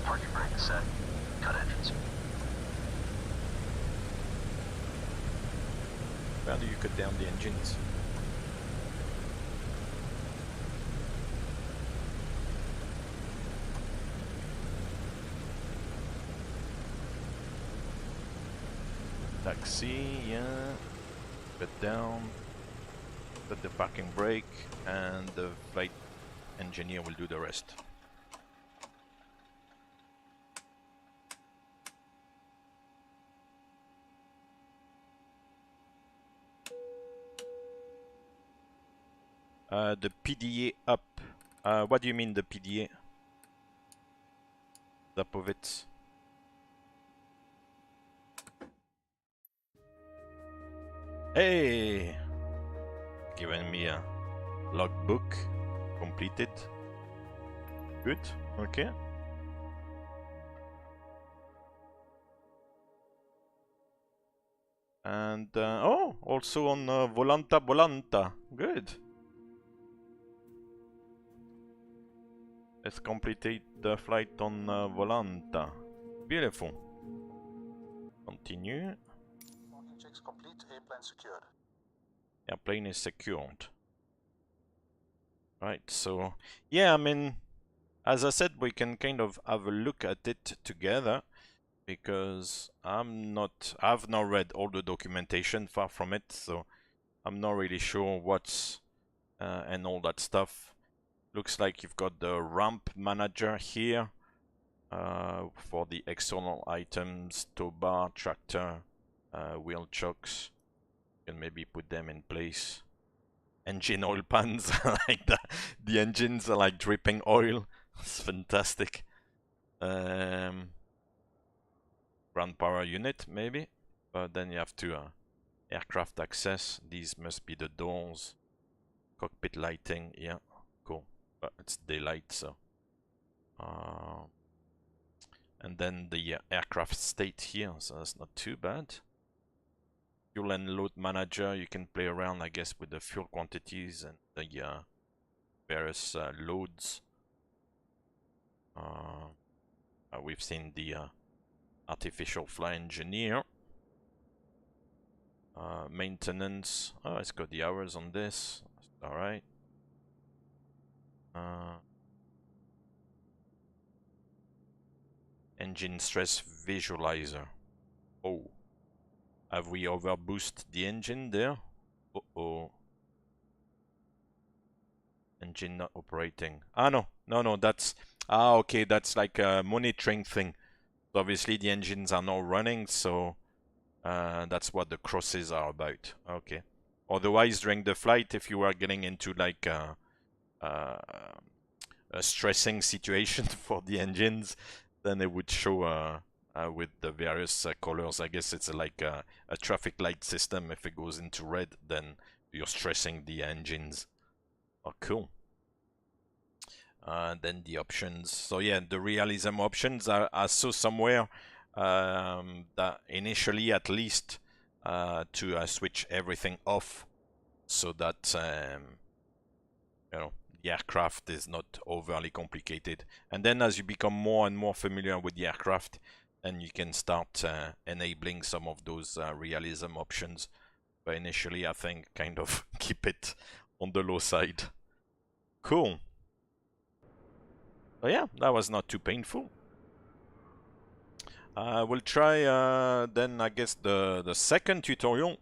Parking brake set. Cut engines. Where do you cut down the engines? Taxi, yeah. Cut down. Put the parking brake, and the flight engineer will do the rest. The PDA up. What do you mean the PDA? Top of it. Hey! Giving me a logbook completed. Good. Okay. And oh, also on Volanta Volanta. Good. Let's complete the flight on Volanta. Beautiful. Continue. Parking checks complete. Airplane secured. Airplane is secured. Right, so yeah, I mean, as I said, we can kind of have a look at it together because I've not read all the documentation, far from it, so I'm not really sure what's and all that stuff. Looks like you've got the ramp manager here for the external items, tow bar, tractor, wheel chocks. You can maybe put them in place. Engine oil pans, like the engines are like dripping oil. It's fantastic. Ground power unit maybe, but then you have to aircraft access. These must be the doors. Cockpit lighting, yeah, cool. But it's daylight, so. And then the aircraft state here, so that's not too bad. Fuel and load manager, you can play around, I guess, with the fuel quantities and the various loads. We've seen the artificial fly engineer. Maintenance, oh, it's got the hours on this, alright. Engine stress visualizer. Oh. Have we overboosted the engine there? Uh-oh. Engine not operating. Ah, no, that's... Ah, okay, that's like a monitoring thing. So obviously the engines are not running, so... that's what the crosses are about. Okay. Otherwise, during the flight, if you are getting into like a stressing situation for the engines, then it would show... with the various colors. I guess it's like a traffic light system. If it goes into red, then you're stressing the engines. Oh, cool. Then the options. So yeah, the realism options I saw somewhere that initially, at least, to switch everything off, so that you know, the aircraft is not overly complicated. And then as you become more and more familiar with the aircraft, and you can start enabling some of those realism options. But initially, I think kind of keep it on the low side. Cool. So yeah, that was not too painful. We'll try then, I guess, the second tutorial.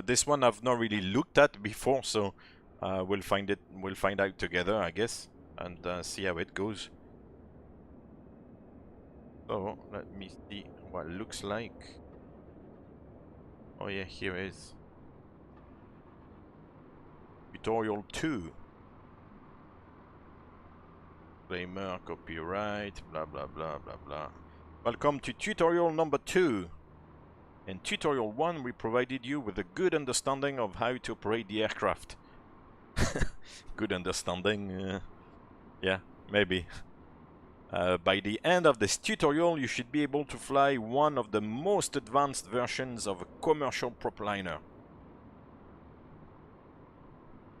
This one I've not really looked at before, so we'll find out together, I guess, and see how it goes. So, let me see what it looks like. Oh yeah, here it is. Tutorial 2. Disclaimer, copyright, blah blah blah blah blah. Welcome to tutorial number 2. In tutorial 1, we provided you with a good understanding of how to operate the aircraft. Good understanding, yeah, maybe. By the end of this tutorial, you should be able to fly one of the most advanced versions of a commercial propliner.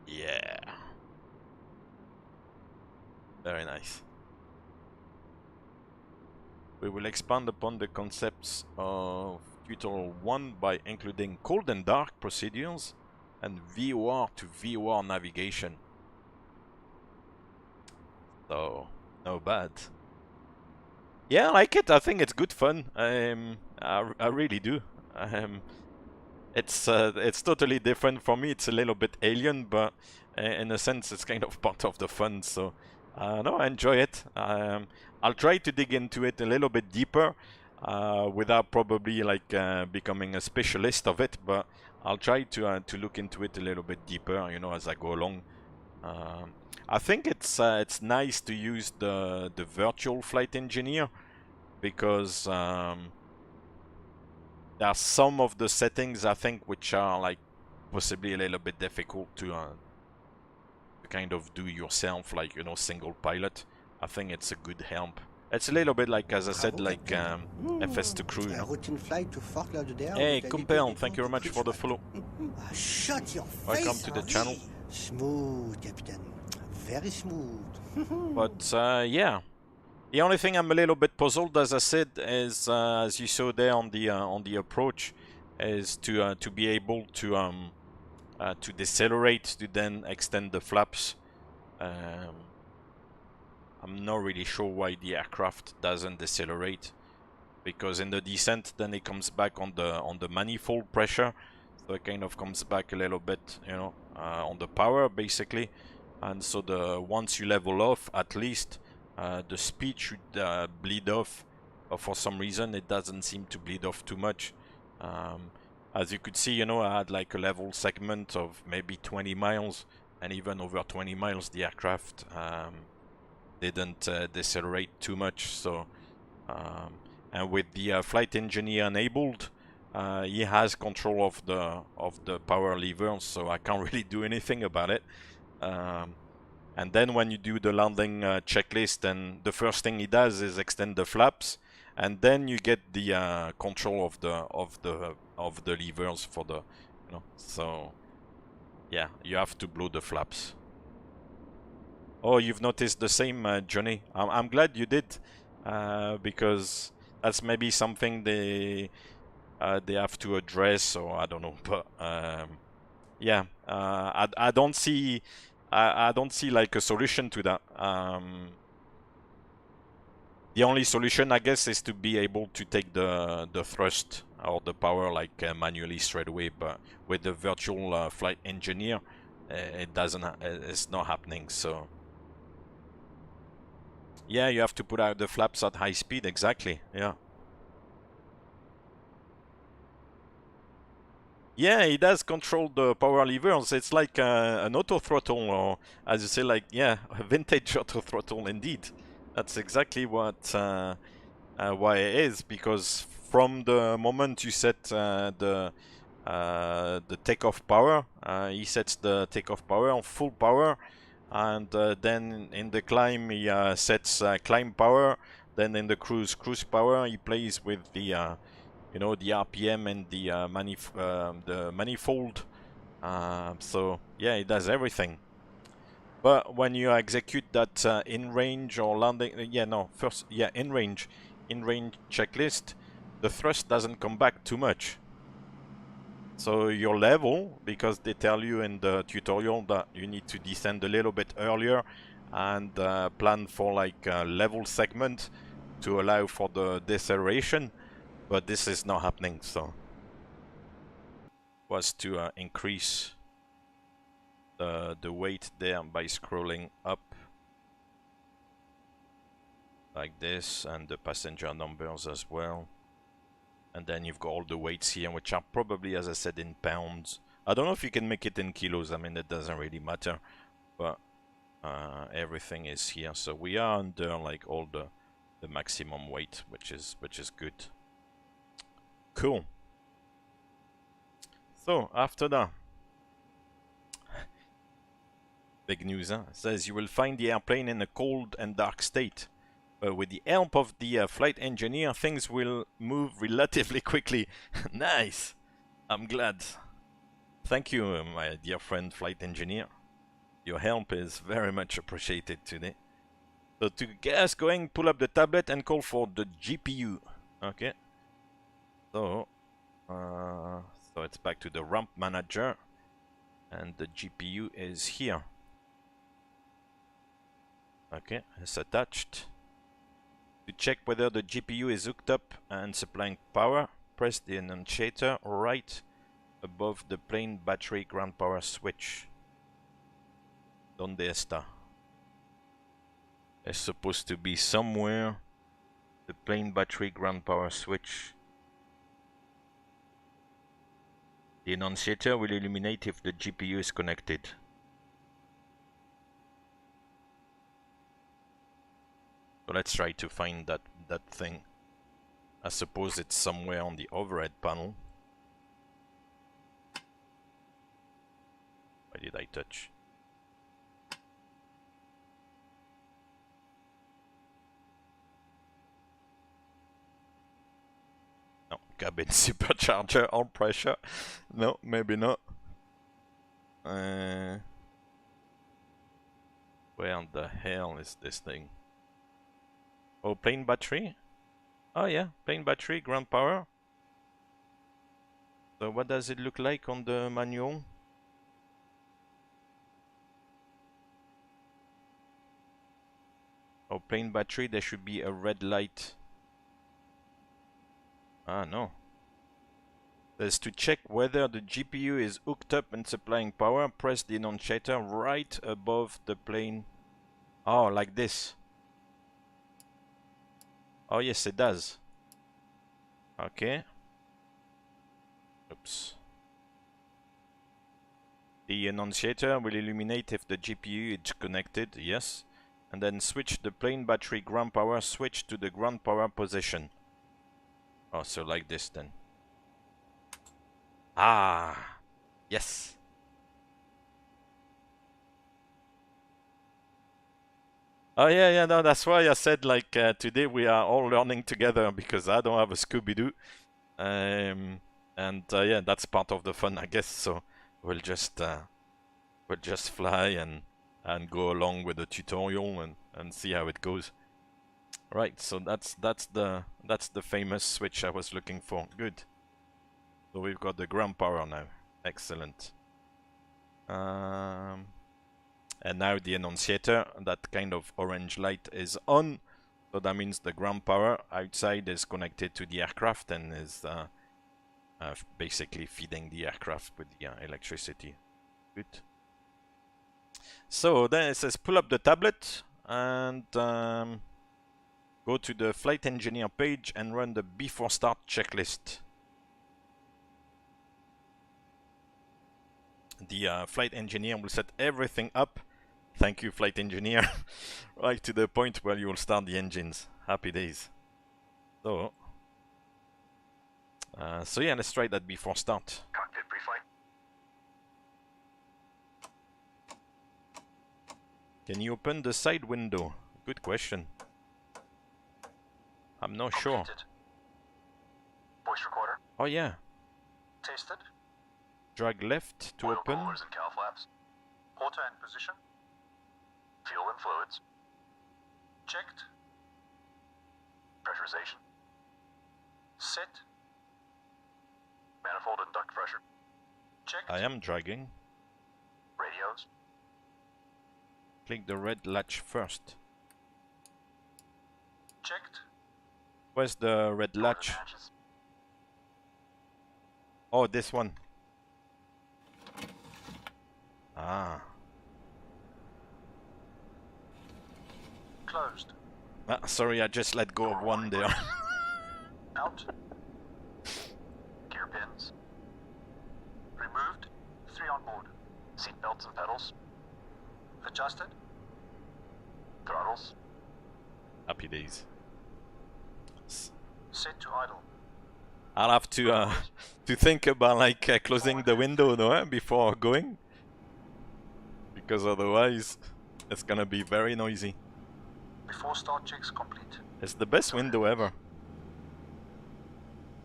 Yeah. Very nice. We will expand upon the concepts of tutorial 1 by including cold and dark procedures and VOR to VOR navigation. So, no bad. Yeah, I like it. I think it's good fun. I really do. It's totally different for me. It's a little bit alien, but in a sense, it's kind of part of the fun. So, no, I enjoy it. I'll try to dig into it a little bit deeper, without probably like becoming a specialist of it. But I'll try to look into it a little bit deeper, you know, as I go along. I think it's nice to use the virtual flight engineer, because there are some of the settings, I think, which are like possibly a little bit difficult to kind of do yourself, like, you know, single pilot. I think it's a good help. It's a little bit like, as I said, like FS to crew, you know. Routine flight to Fort Lauderdale. Hey, Kumpel, thank you very much for the follow. Shut your Welcome face, to the Henri. channel. Smooth, Captain. Very smooth. But yeah, the only thing I'm a little bit puzzled, as I said, is as you saw there on the approach, is to be able to decelerate to then extend the flaps. I'm not really sure why the aircraft doesn't decelerate, because in the descent then it comes back on the manifold pressure, so it kind of comes back a little bit, you know, on the power basically, and so once you level off, at least the speed should bleed off. But for some reason it doesn't seem to bleed off too much. As you could see, you know, I had like a level segment of maybe 20 miles, and even over 20 miles the aircraft didn't decelerate too much. So and with the flight engineer enabled, he has control of the power levers, so I can't really do anything about it. And then when you do the landing checklist, then the first thing he does is extend the flaps, and then you get the control of the levers for the, you know. So yeah, you have to blow the flaps. Oh, you've noticed the same, Johnny. I'm glad you did, because that's maybe something they have to address, or I don't know. But yeah, I don't see like a solution to that. The only solution, I guess, is to be able to take the thrust or the power like manually straight away. But with the virtual flight engineer, it doesn't. It's not happening. So. Yeah, you have to put out the flaps at high speed, exactly, yeah. Yeah, it does control the power levers. It's like an auto throttle, or as you say, like, yeah, a vintage auto throttle indeed. That's exactly what why it is, because from the moment you set the takeoff power, he sets the takeoff power on full power, and then in the climb he sets climb power. Then in the cruise power, he plays with the you know, the RPM and the manifold. So yeah, it does everything. But when you execute that in range or landing, in range checklist, the thrust doesn't come back too much. So your level, because they tell you in the tutorial that you need to descend a little bit earlier and plan for like a level segment to allow for the deceleration, but this is not happening. So was to increase the weight there by scrolling up like this, and the passenger numbers as well. And then you've got all the weights here, which are probably, as I said, in pounds. I don't know if you can make it in kilos. I mean, it doesn't really matter. But everything is here. So we are under like all the maximum weight, which is good. Cool. So after that, big news, huh? It says you will find the airplane in a cold and dark state. With the help of the flight engineer, things will move relatively quickly. Nice! I'm glad. Thank you, my dear friend flight engineer. Your help is very much appreciated today. So to get us going, pull up the tablet and call for the GPU. Okay. So it's back to the ramp manager, and the GPU is here. Okay, it's attached. To check whether the GPU is hooked up and supplying power, press the annunciator right above the plane battery ground power switch. Donde está? It's supposed to be somewhere. The plane battery ground power switch. The annunciator will illuminate if the GPU is connected. So let's try to find that thing. I suppose it's somewhere on the overhead panel. Why did I touch? cabin supercharger or pressure. No, maybe not. Where the hell is this thing? Oh, plane battery? Oh yeah, plane battery, ground power. So what does it look like on the manual? Oh, plane battery, there should be a red light. Ah, no. There's to check whether the GPU is hooked up and supplying power. Press the annunciator right above the plane. Oh, like this. Oh, yes, it does. Okay. Oops. The annunciator will illuminate if the GPU is connected. Yes. And then switch the plane battery ground power. Switch to the ground power position. Oh, so like this then. Ah, yes. Oh yeah, no, that's why I said like today we are all learning together because I don't have a Scooby-Doo. And yeah, that's part of the fun, I guess. So we'll just fly and go along with the tutorial and see how it goes. Right, so that's the famous switch I was looking for. Good. So we've got the ground power now. Excellent. And now the annunciator, that kind of orange light is on. So that means the ground power outside is connected to the aircraft and is basically feeding the aircraft with the electricity. Good. So then it says pull up the tablet and go to the flight engineer page and run the before start checklist. The flight engineer will set everything up. Thank you, flight engineer. Right to the point where you will start the engines. Happy days. So yeah, let's try that before start. Cockpit pre-flight. Can you open the side window? Good question. I'm not sure. Completed. Voice recorder. Oh yeah. Tested. Drag left to Oil open. coolers and cow flaps. Auto and position. Fuel and fluids. Checked. Pressurization. Set. Manifold and duct pressure. Checked. I am dragging. Radios. Click the red latch first. Checked. Where's the red latch? Hatches. Oh, this one. Ah. Closed. Ah, sorry, I just let go of one there. Out. Gear pins. Removed. 3 on board. Seat belts and pedals. Adjusted. Throttles. Happy days. Set to idle. I'll have to think about like closing the window though before going, because otherwise it's gonna be very noisy. Before start checks complete. It's the best window ever.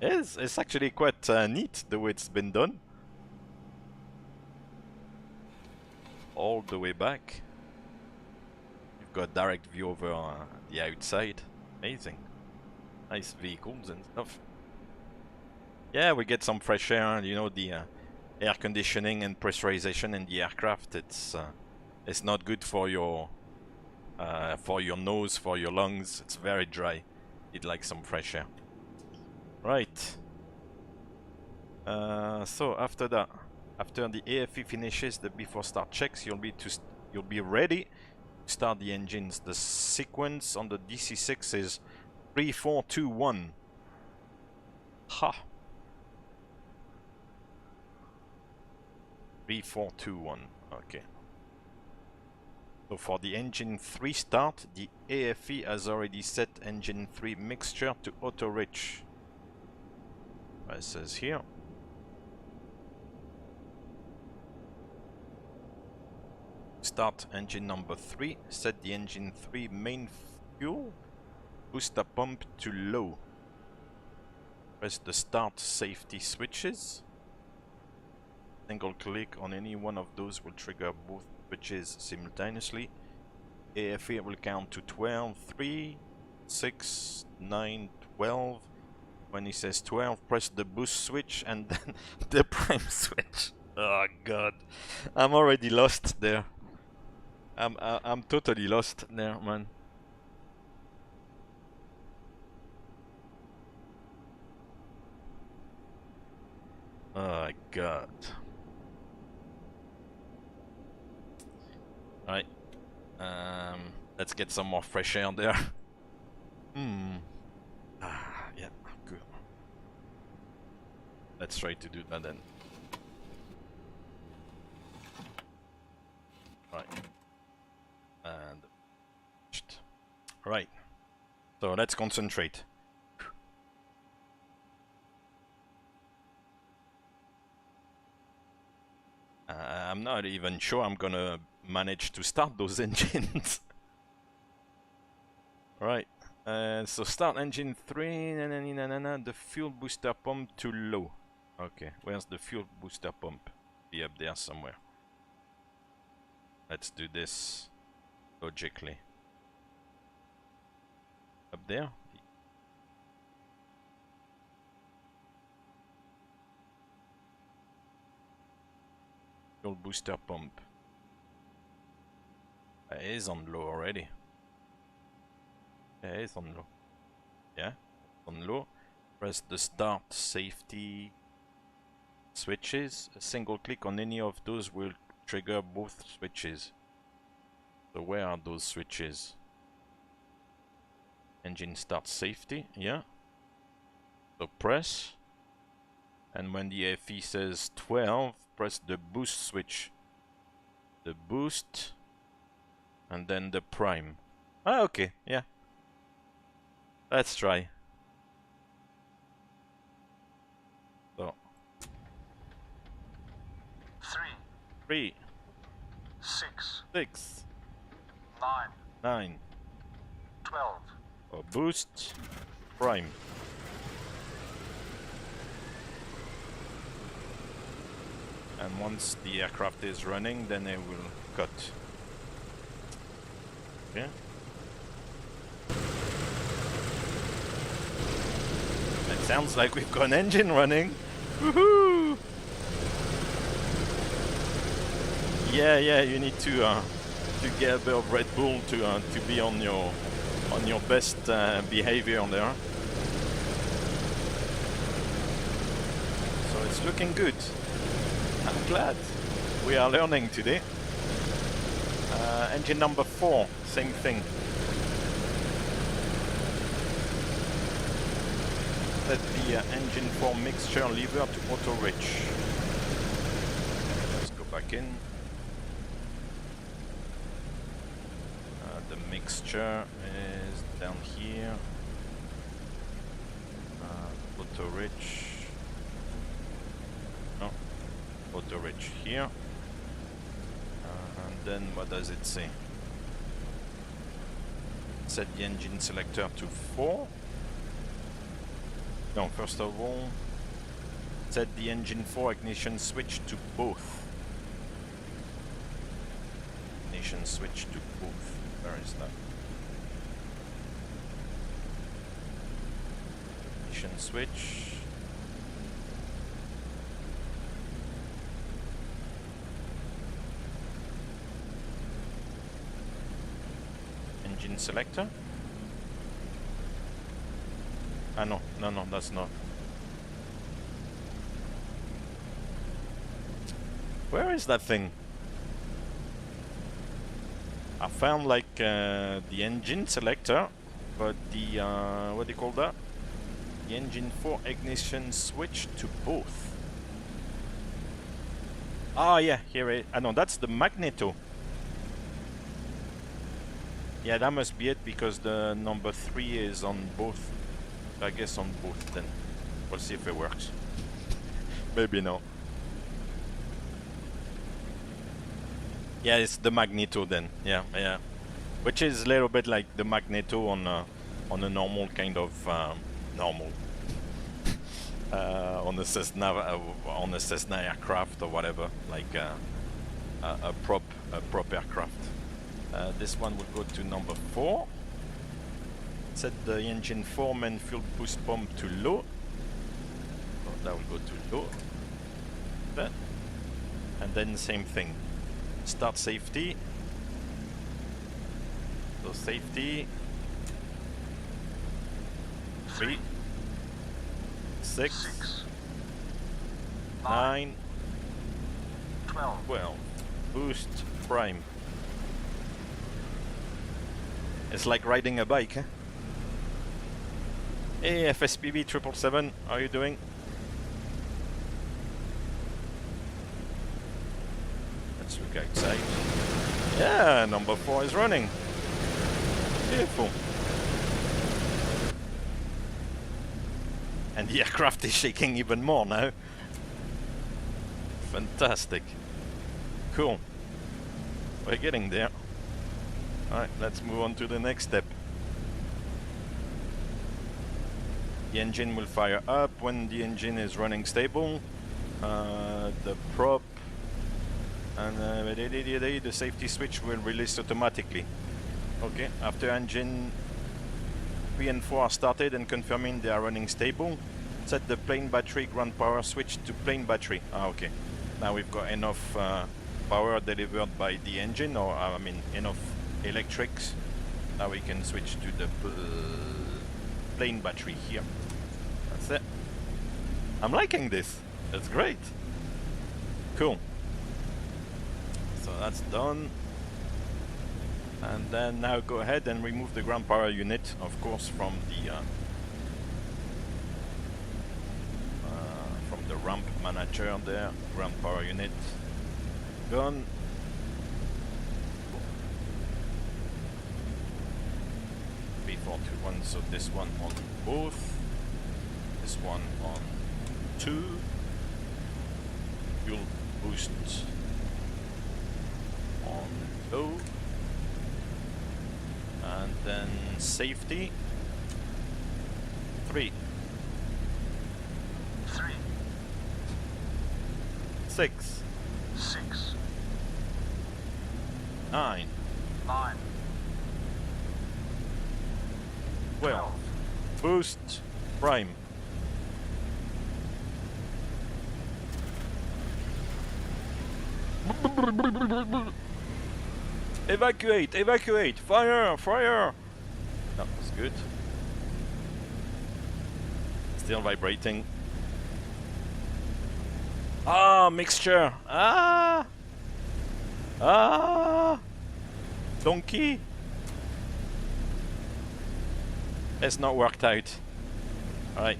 It's actually quite neat the way it's been done. All the way back. You've got direct view over the outside. Amazing. Nice vehicles and stuff. Yeah, we get some fresh air. You know, the air conditioning and pressurization in the aircraft. It's not good for your nose, for your lungs. It's very dry. You'd like some fresh air. Right. So after that, after the AFE finishes the before start checks, you'll be ready to start the engines. The sequence on the DC6 is 3, 4, 2, 1. Ha. 3, 4, 2, 1. Okay. So for the engine 3 start, the AFE has already set engine 3 mixture to auto rich. It says here. Start engine number 3. Set the engine 3 main fuel booster pump to low. Press the start safety switches. Single click on any one of those will trigger both switches simultaneously. AFA will count to 12, 3, 6, 9, 12. When he says 12, press the boost switch and then the prime switch. Oh god, I'm already lost there. I'm totally lost there, man. Oh god. Right. Let's get some more fresh air there. Yeah, good. Let's try to do that then. Right. And right. So let's concentrate. I'm not even sure I'm gonna manage to start those engines. Right. So start engine 3, the fuel booster pump too low. Okay, where's the fuel booster pump? Be up there somewhere. Let's do this logically. Up there? Fuel booster pump. It is on low already. Yeah, it's on low. Yeah, on low. Press the start safety switches. A single click on any of those will trigger both switches. So where are those switches? Engine start safety, yeah. So press. And when the FE says 12, press the boost switch. The boost. And then the prime. Ah, okay, yeah. Let's try. So. 3, 6, 6, 9, 9. 12. So boost, prime. And once the aircraft is running, then it will cut. Okay. It sounds like we've got an engine running. Woohoo! Yeah, you need to get a bit of Red Bull to be on your best behavior on there. So it's looking good. I'm glad we are learning today. Engine number 4, same thing. Set the engine 4 mixture lever to auto reach. Let's go back in. The mixture is down here. Auto reach. No, auto reach here. And then what does it say? Set the engine selector to 4. No, first of all, set the engine 4 ignition switch to both. Ignition switch to both. Where is that? Ignition switch. Engine selector? Ah no, that's not. Where is that thing? I found like the engine selector, but the what do you call that? The engine 4 ignition switch to both. Ah yeah, here it. Ah no, that's the magneto. Yeah, that must be it because the number 3 is on both. I guess on both then. We'll see if it works. Maybe no. Yeah, it's the magneto then. Yeah. Which is a little bit like the magneto on a normal kind of normal. on a Cessna aircraft or whatever, like a prop aircraft. This one will go to number 4. Set the engine 4 main fuel boost pump to low. So that will go to low. There. And then same thing. Start safety. So safety. 3, 6, 9, 12. Boost prime. It's like riding a bike, eh? Hey, FSPV 777, how are you doing? Let's look outside. Yeah, number 4 is running. Beautiful. And the aircraft is shaking even more now. Fantastic. Cool. We're getting there. Alright, let's move on to the next step. The engine will fire up when the engine is running stable. The prop and the safety switch will release automatically. Okay, after engine 3 and 4 are started and confirming they are running stable, set the plane battery ground power switch to plane battery. Okay, now we've got enough power delivered by the engine, or I mean enough electrics. Now we can switch to the plane battery here. That's it. I'm liking this. That's great. Cool. So that's done. And then now go ahead and remove the ground power unit, of course, from the ramp manager there. Ground power unit gone. B421, so this one on both, this one on 2. Fuel boost on low. And then safety 3, 6, 9, 12. Boost prime. Evacuate, evacuate, fire, fire. That was good. Still vibrating. Ah, mixture. Ah. Ah. Donkey. It's not worked out. Alright.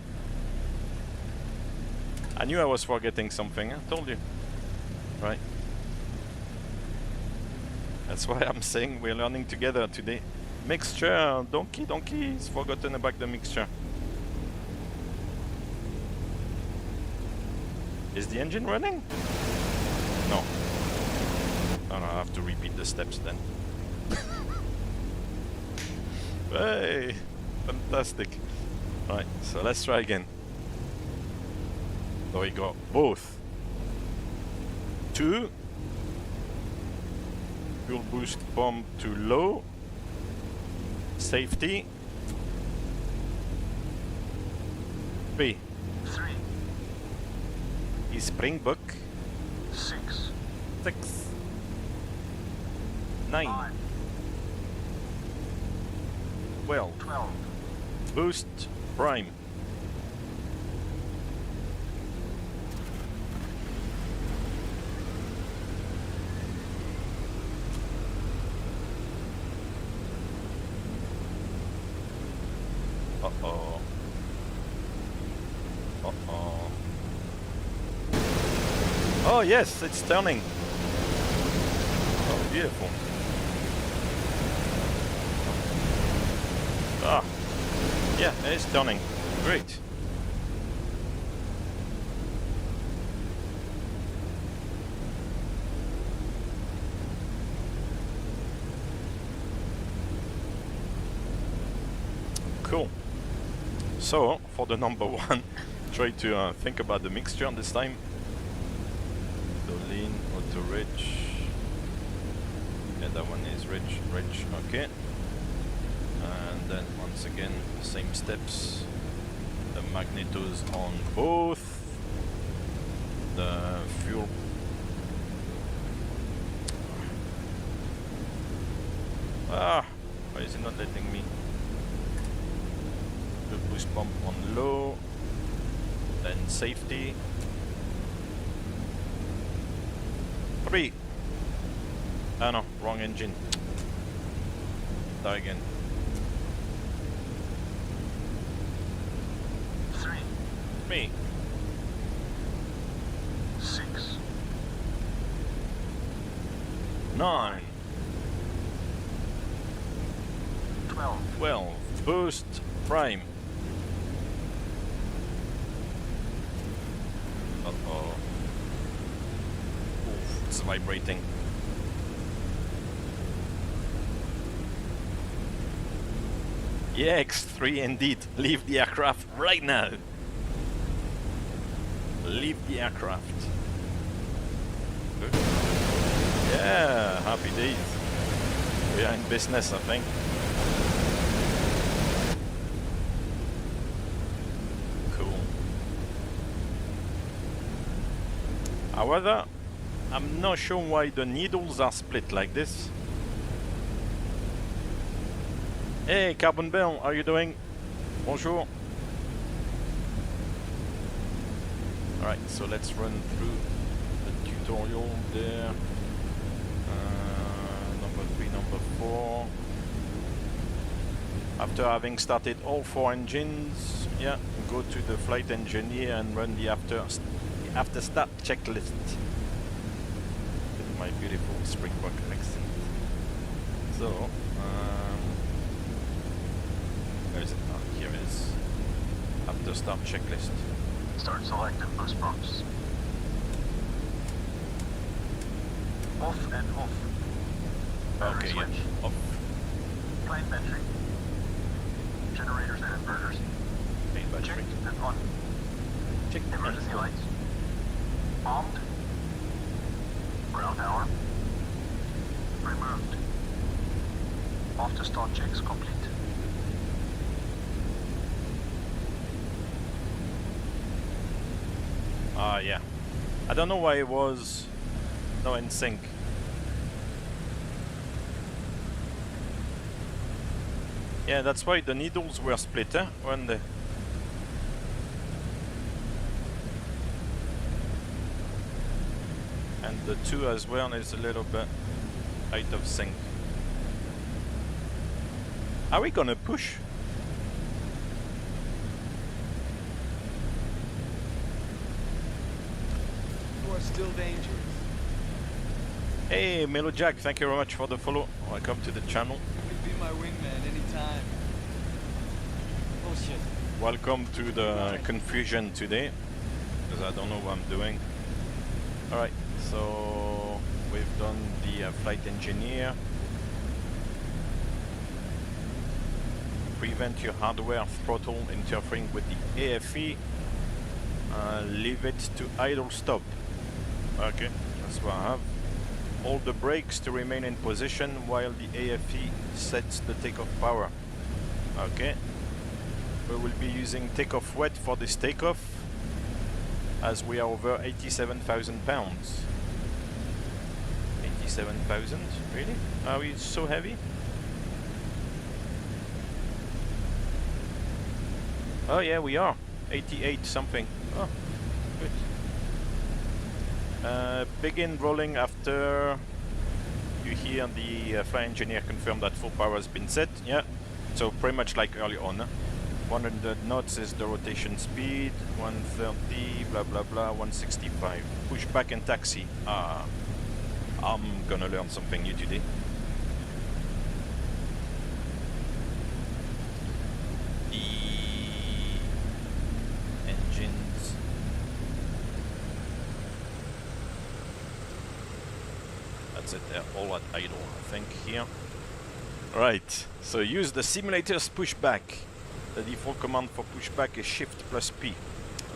I knew I was forgetting something, I told you. Right. That's why I'm saying we're learning together today. Mixture, donkey, he's forgotten about the mixture. Is the engine running? No. Oh, no, I have to repeat the steps then. Hey, fantastic. Right, so let's try again. So we got both. 2. Fuel boost pump to low. Safety. 3. Is Springbok. 6, 9. 12. Boost prime. Uh-oh. Uh-oh. Oh yes, it's turning. Oh, beautiful. Ah. Yeah, it's turning. Great. Cool. So, for the number 1, try to think about the mixture this time. So lean, auto rich. Yeah, that one is rich, okay. And then once again, same steps. The magnetos on both. The fuel. Why is it not letting me? The boost pump on low. Then safety. 3. Oh no, wrong engine. Die again. 3, 3. 6, 9. 12, 12. Boost prime. Uh-oh. Oof, it's vibrating. Yeah, X3 indeed. Leave the aircraft right now. Leave the aircraft. Good. Yeah, happy days. We are in business, I think. Cool. However, I'm not sure why the needles are split like this. Hey, Carbon Bell, how are you doing? Bonjour. Alright, so let's run through the tutorial there. Number 3, number 4. After having started all 4 engines, yeah, go to the flight engineer and run the after start checklist. With my beautiful Springbok accent. So, where is it? Ah, here it is. After start checklist. start selecting boost pumps. Off and off. Battery Okay, switch. yeah. Off. Plane battery. Generators and inverters. Main battery. Checked and on. Check Emergency and lights. Armed. Ground power. Removed. After start checks complete. Ah, yeah. I don't know why it was not in sync. Yeah, that's why the needles were split, huh? When the and the 2 as well is a little bit out of sync. Are we gonna push? You are still dangerous. Hey, Melo Jack, thank you very much for the follow. Welcome to the channel. You can be my wingman anytime. Bullshit. Welcome to the confusion today, because I don't know what I'm doing. Alright, so we've done the flight engineer. Prevent your hardware throttle interfering with the AFE. Leave it to idle stop. Okay, that's what I have. Hold the brakes to remain in position while the AFE sets the takeoff power. Okay. We will be using takeoff wet for this takeoff, as we are over 87,000 pounds. 87,000? Really? Are we so heavy? Oh yeah, we are. 88 something. Oh, good. Begin rolling after you hear the flight engineer confirm that full power has been set. Yeah, so pretty much like earlier on. 100 knots is the rotation speed, 130, blah blah blah, 165. Push back and taxi. Ah, I'm gonna learn something new today. They're all at idle, I think, here. Right, so use the simulator's pushback. The default command for pushback is Shift plus P.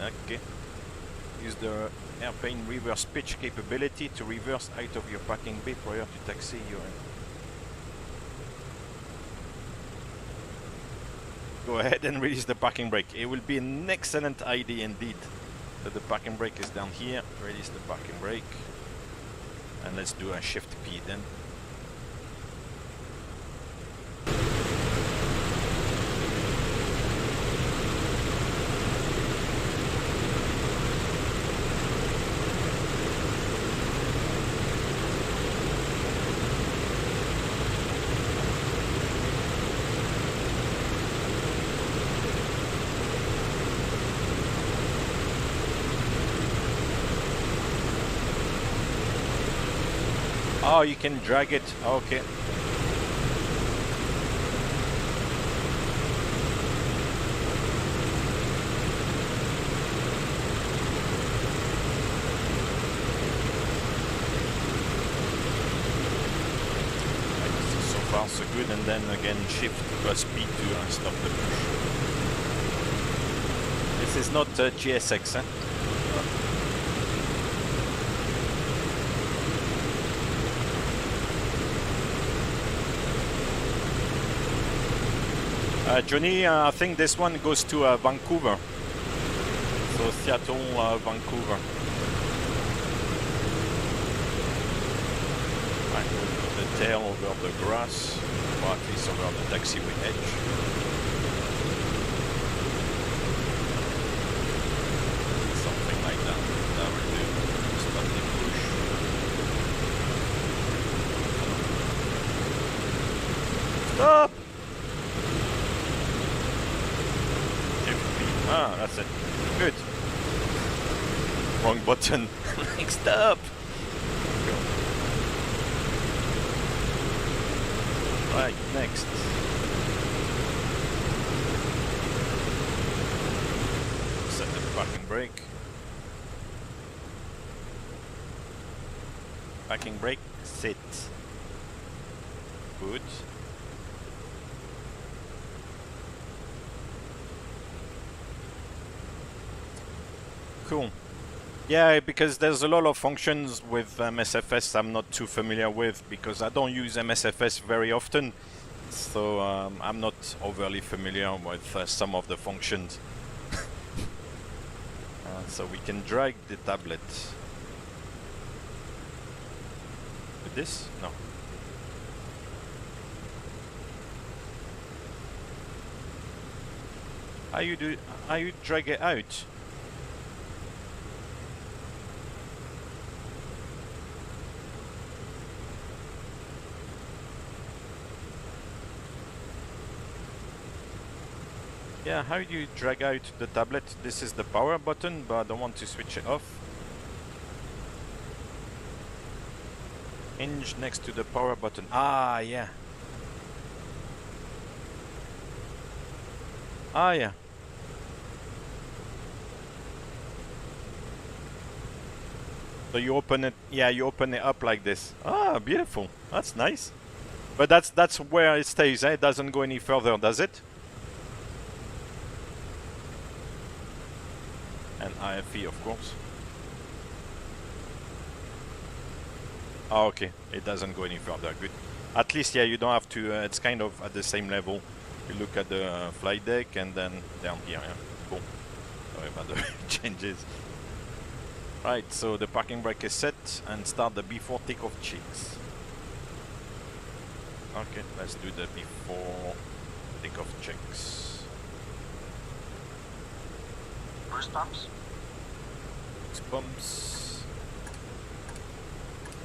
Okay. Use the airplane reverse pitch capability to reverse out of your parking bay prior to taxi. Go ahead and release the parking brake. It will be an excellent idea indeed. So the parking brake is down here. Release the parking brake. And let's do a shift P then. Oh, you can drag it. Okay. So far so good, and then again shift plus P to stop the push. This is not GSX, eh? Johnny, I think this one goes to Vancouver. So Seattle, Vancouver. Right, we'll put the tail over the grass, or at least over the taxiway edge. Something like that. That will do. Stop the push. Stop! Ah, that's it. Good. Wrong button. Next up. Go. Right, next. Set the parking brake. Parking brake, sit. Good. Cool. Yeah, because there's a lot of functions with MSFS I'm not too familiar with because I don't use MSFS very often. So I'm not overly familiar with some of the functions. So we can drag the tablet. With this? No. How you drag it out? Yeah, how do you drag out the tablet? This is the power button, but I don't want to switch it off. Hinge next to the power button. Ah, yeah. Ah, yeah. So you open it, yeah, you open it up like this. Ah, beautiful. That's nice. But that's where it stays, eh? It doesn't go any further, does it? And IFE, of course. Oh, okay. It doesn't go any further. Good. At least, yeah, you don't have to. It's kind of at the same level. You look at the flight deck and then down here. Yeah. Cool. Sorry about the changes. Right. So the parking brake is set and start the before takeoff checks. Okay. Let's do the before takeoff checks. Boost pumps. Pumps.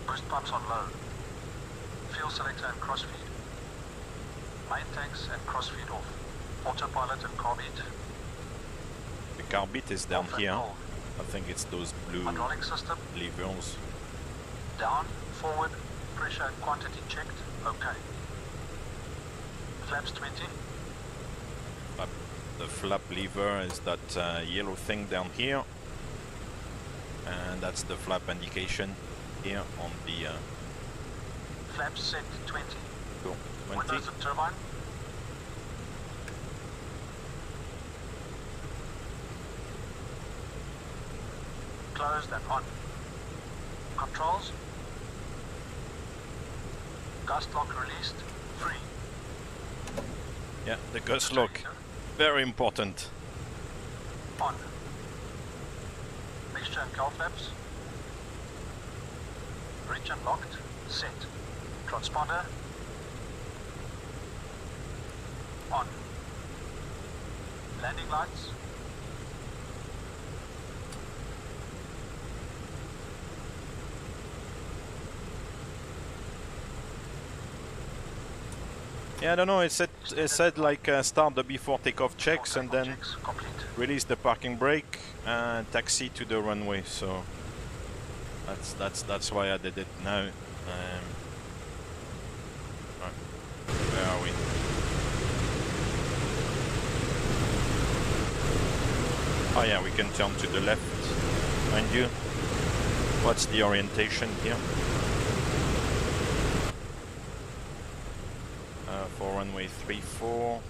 Boost pumps on low. Fuel selector and crossfeed. Main tanks and crossfeed off. Autopilot and carb heat. The carb heat is down Off and here. hold. I think it's those blue Hydraulic system. levers. Down, forward, pressure and quantity checked. Okay. Flaps 20. The flap lever is that yellow thing down here. And that's the flap indication here on the... Flaps set 20. Cool. 20. Windows and turbine. closed and on. Controls. Gust lock released. Free. Yeah, the gust lock. Very important. On. Mixture and cowl flaps. Reach unlocked. Set. Transponder. On. Landing lights. Yeah, I don't know. It said like start the before takeoff checks and then Checks complete. release the parking brake and taxi to the runway. So that's why I did it now. Right. Where are we? Oh yeah, we can turn to the left. Mind you, what's the orientation here? For runway 34.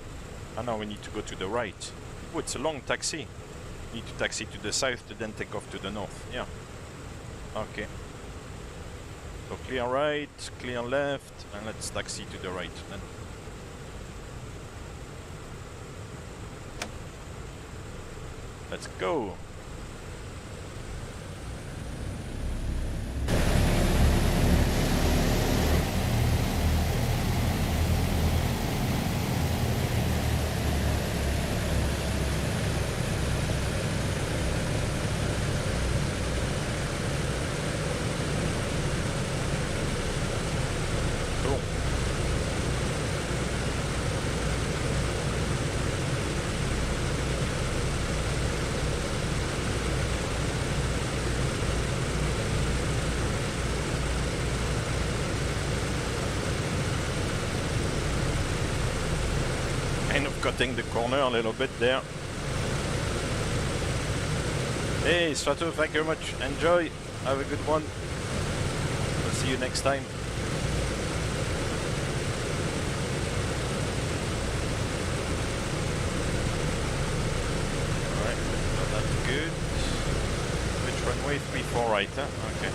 Ah no, we need to go to the right. Oh, it's a long taxi. Need to taxi to the south to then take off to the north. Yeah. Okay. So clear right, clear left, and let's taxi to the right then. Let's go. Kind of cutting the corner a little bit there. Hey, Strato, thank you very much. Enjoy. Have a good one. We'll see you next time. Alright, so that's good. Which runway? 34 right, huh? Okay.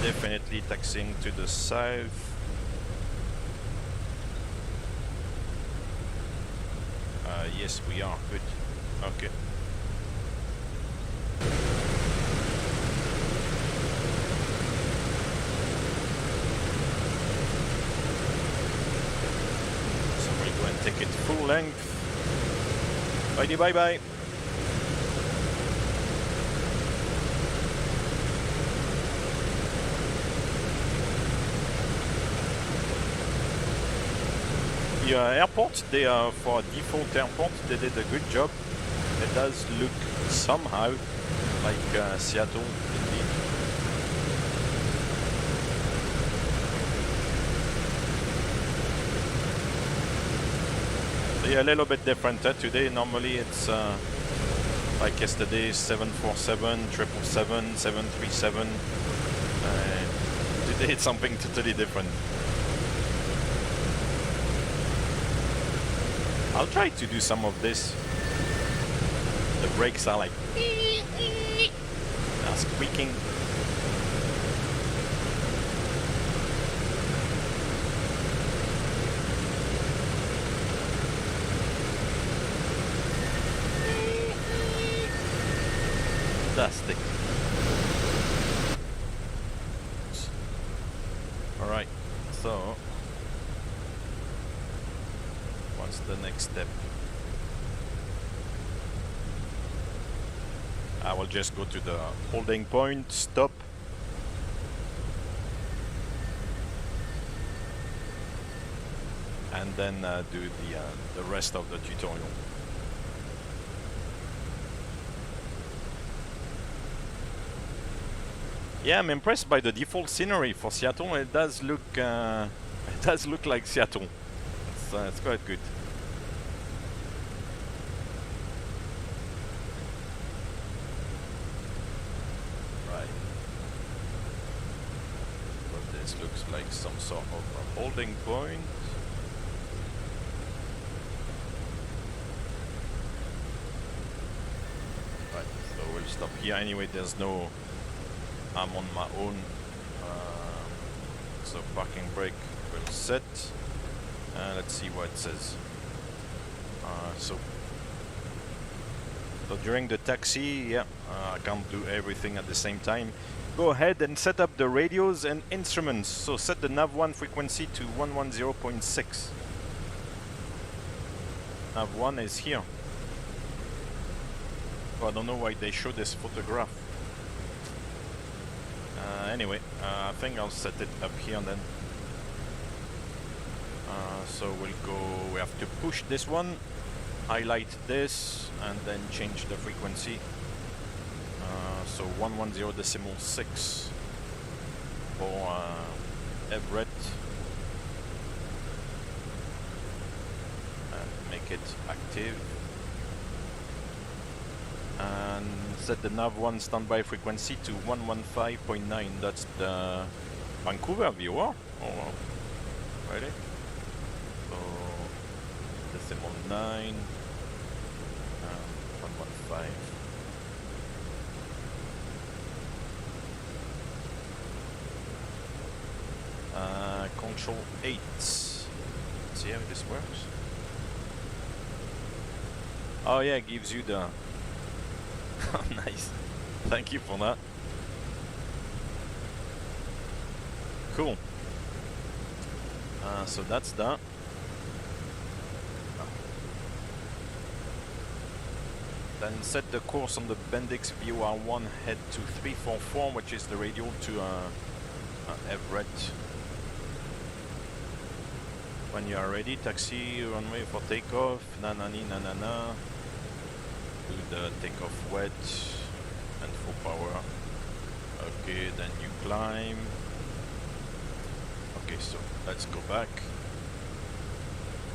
Definitely taxiing to the south. Yes, we are. Good. Okay. So we'll go and take it full length. Bye bye. The airport, they for a default airport, they did a good job. It does look somehow like Seattle indeed. So yeah, a little bit different today. Normally it's like yesterday, 747, 777, 737. Today it's something totally different. I'll try to do some of this. The brakes are like are squeaking. Fantastic. All right, so what's the next step? I will just go to the holding point, stop. And then do the rest of the tutorial. Yeah, I'm impressed by the default scenery for Seattle. It does look like Seattle. It's quite good. Right. But this looks like some sort of a holding point. Right, so we'll stop here. Anyway, there's no... I'm on my own. So parking brake will set. Let's see what it says. So during the taxi, yeah, I can't do everything at the same time. Go ahead and set up the radios and instruments. So set the nav1 frequency to 110.6. Nav1 is here. So I don't know why they show this photograph. Anyway, I think I'll set it up here then. So we'll go, we have to push this one, highlight this, and then change the frequency. So 110.6 for Everett. And make it active. And set the nav1 standby frequency to 115.9. That's the Vancouver viewer. Oh, ready? So decimal 9, 115. Control 8. Let's see how this works. Oh yeah, it gives you the... Nice. Thank you for that. Cool. So that's that. Then set the course on the Bendix VOR1 head to 344, which is the radial to Everett. When you are ready, taxi runway for takeoff. Na-na-ni, na-na-na. Do the takeoff wet and full power. Okay, then you climb. Okay, so let's go back.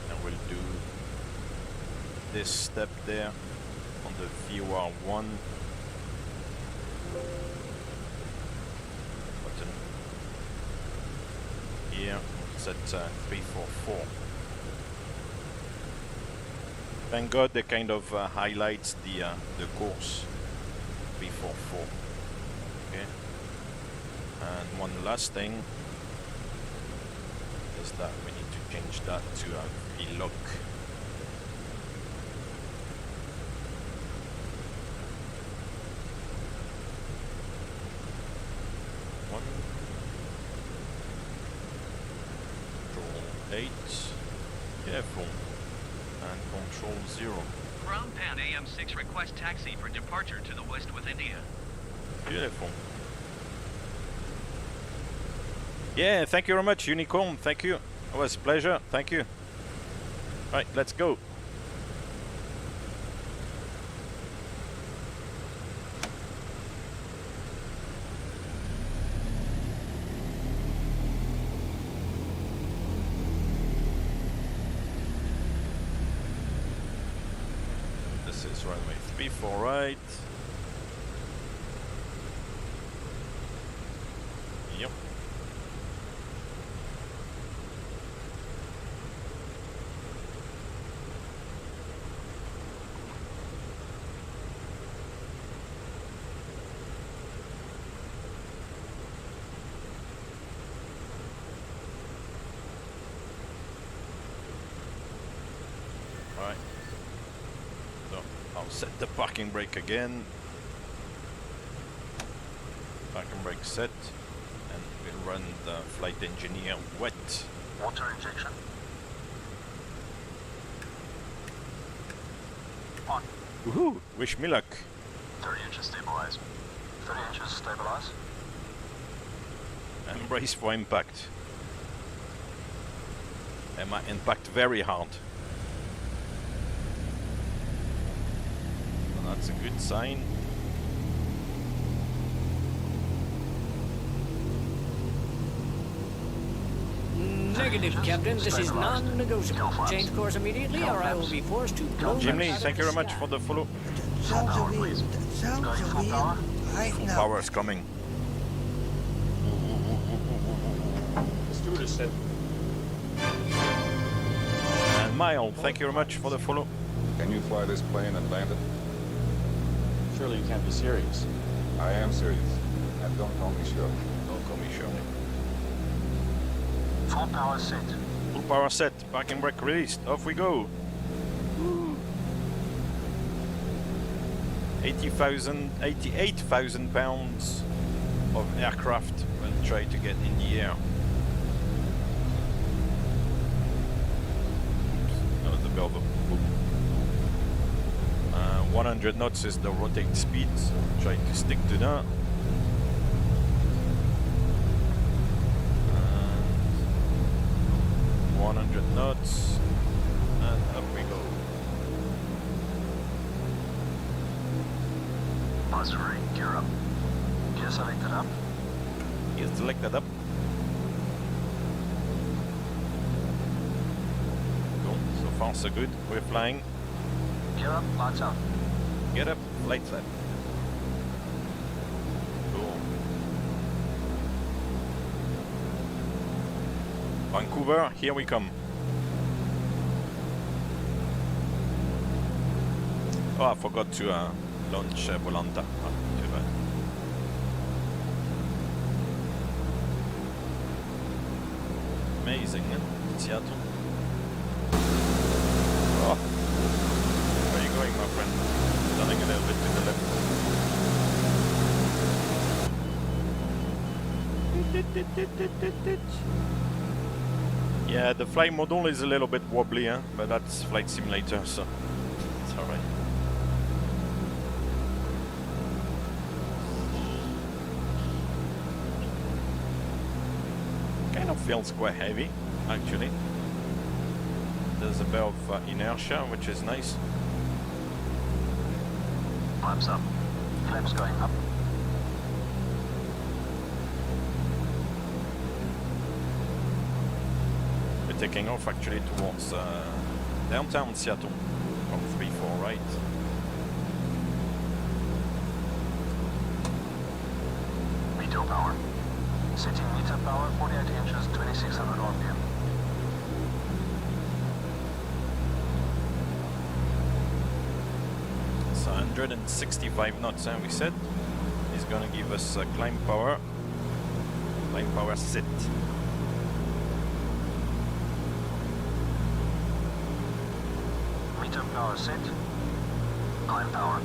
And we'll do this step there on the VOR1 button. Here, set 344. Thank God they kind of highlights the course 344. Okay. And one last thing is that we need to change that to a VLOC. One. Control 8. Careful. And control 0. Ground Pan AM6 request taxi for departure to the west with India. Beautiful. Yeah, thank you very much, Unicorn. Thank you. It was a pleasure. Thank you. Right, let's go. This is runway 34 right. Yep. Right. So I'll set the parking brake again. Parking brake set. And we'll run the flight engineer wet. Water injection. On. Woohoo! Wish me luck. 30 inches stabilize. 30 inches stabilize. And brace for impact. And might impact very hard. So that's a good sign. Negative, Captain. This is non-negotiable. Change course immediately, or I will be forced to blow Jimmy, out of thank you the very much sky. for the follow. Sounds a wind. Sounds a wind. Right now. Power is coming. Stewardess said, And Mile, thank you very much for the follow. "Can you fly this plane and land it?" Surely you can't be serious. I am serious. And don't call me Shirley. Don't call me Shirley. Full power set. Full power set, parking brake released, off we go. 88,000 pounds of aircraft will try to get in the air. Oops, that was a bit of a boom. 100 knots is the rotate speed, so try to stick to that. 100 knots, and up we go. Buzz ring, gear up. Gear selected up. Gear selected up. Cool, so far so good, we're flying. Gear up, lights out. Get up, lights up. Cool. Vancouver, here we come. Oh, I forgot to launch Volanta. Oh, too bad. Amazing, eh? Seattle. Oh. Where are you going, my friend? Turning a little bit to the left. Yeah, the flight model is a little bit wobbly, huh? But that's Flight Simulator, so it's alright. Kind of feels quite heavy, actually. There's a bit of inertia, which is nice. Flaps up. Flaps going up. We're taking off actually towards downtown Seattle from 3-4 right. Meter power. Setting meter power 48 inches, 2600 RPM. So 165 knots, we said. Is gonna give us climb power. Climb power sit. Meter power set. Climb power.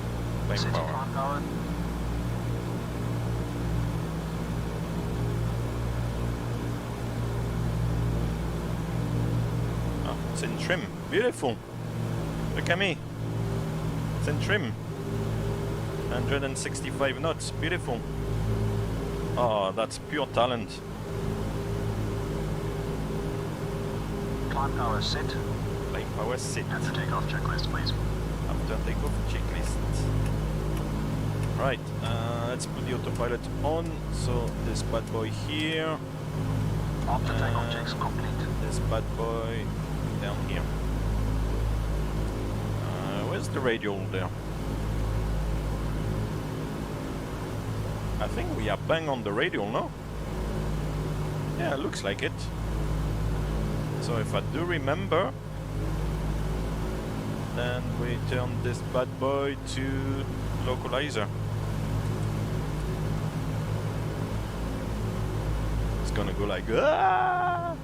Climb Setting power. climb power. Oh, it's in trim. Beautiful. Look at me. It's in trim. 165 knots. Beautiful. Oh, that's pure talent. Climb power set. Climb power sit. And the takeoff checklist, please. After takeoff checklist. Right, let's put the autopilot on. So this bad boy here. After takeoff checks complete. This bad boy down here. Where's the radial there? I think we are bang on the radial, no? Yeah, looks like it. So if I do remember, then we turn this bad boy to localizer. It's gonna go like ah!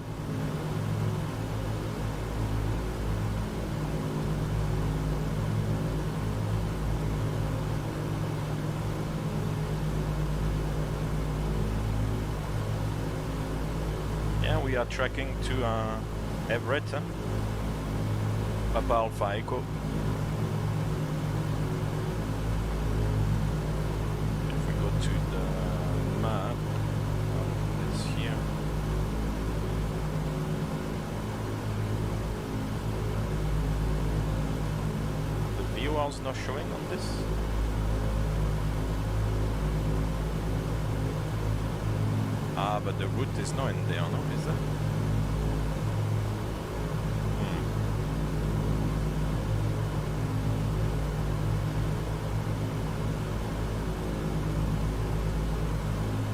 Yeah, we are tracking to Everett, Papa Alpha Echo. If we go to the map, it's here. The VOR's not showing on this. Ah, but the route is not in there, no? Is that?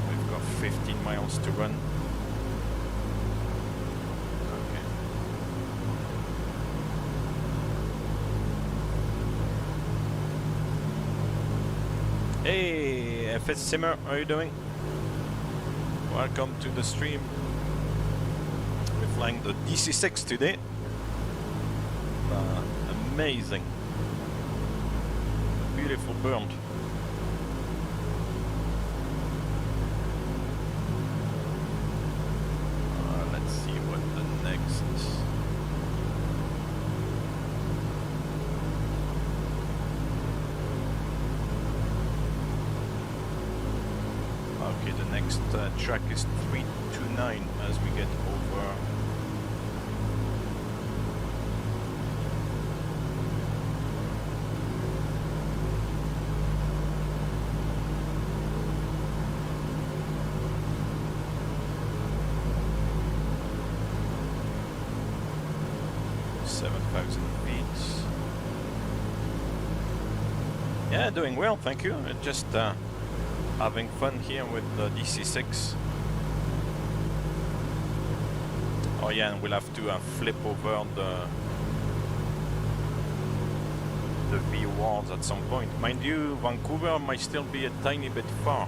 We've got 15 miles to run. Okay. Hey, FS Simmer, how are you doing? Welcome to the stream. We're flying the DC6 today. Amazing. Beautiful bird. Let's see what the next... Okay, the next track is 329 as we get over. Yeah, doing well, thank you. Just having fun here with the DC6. Oh yeah, and we'll have to flip over the VORs at some point. Mind you, Vancouver might still be a tiny bit far.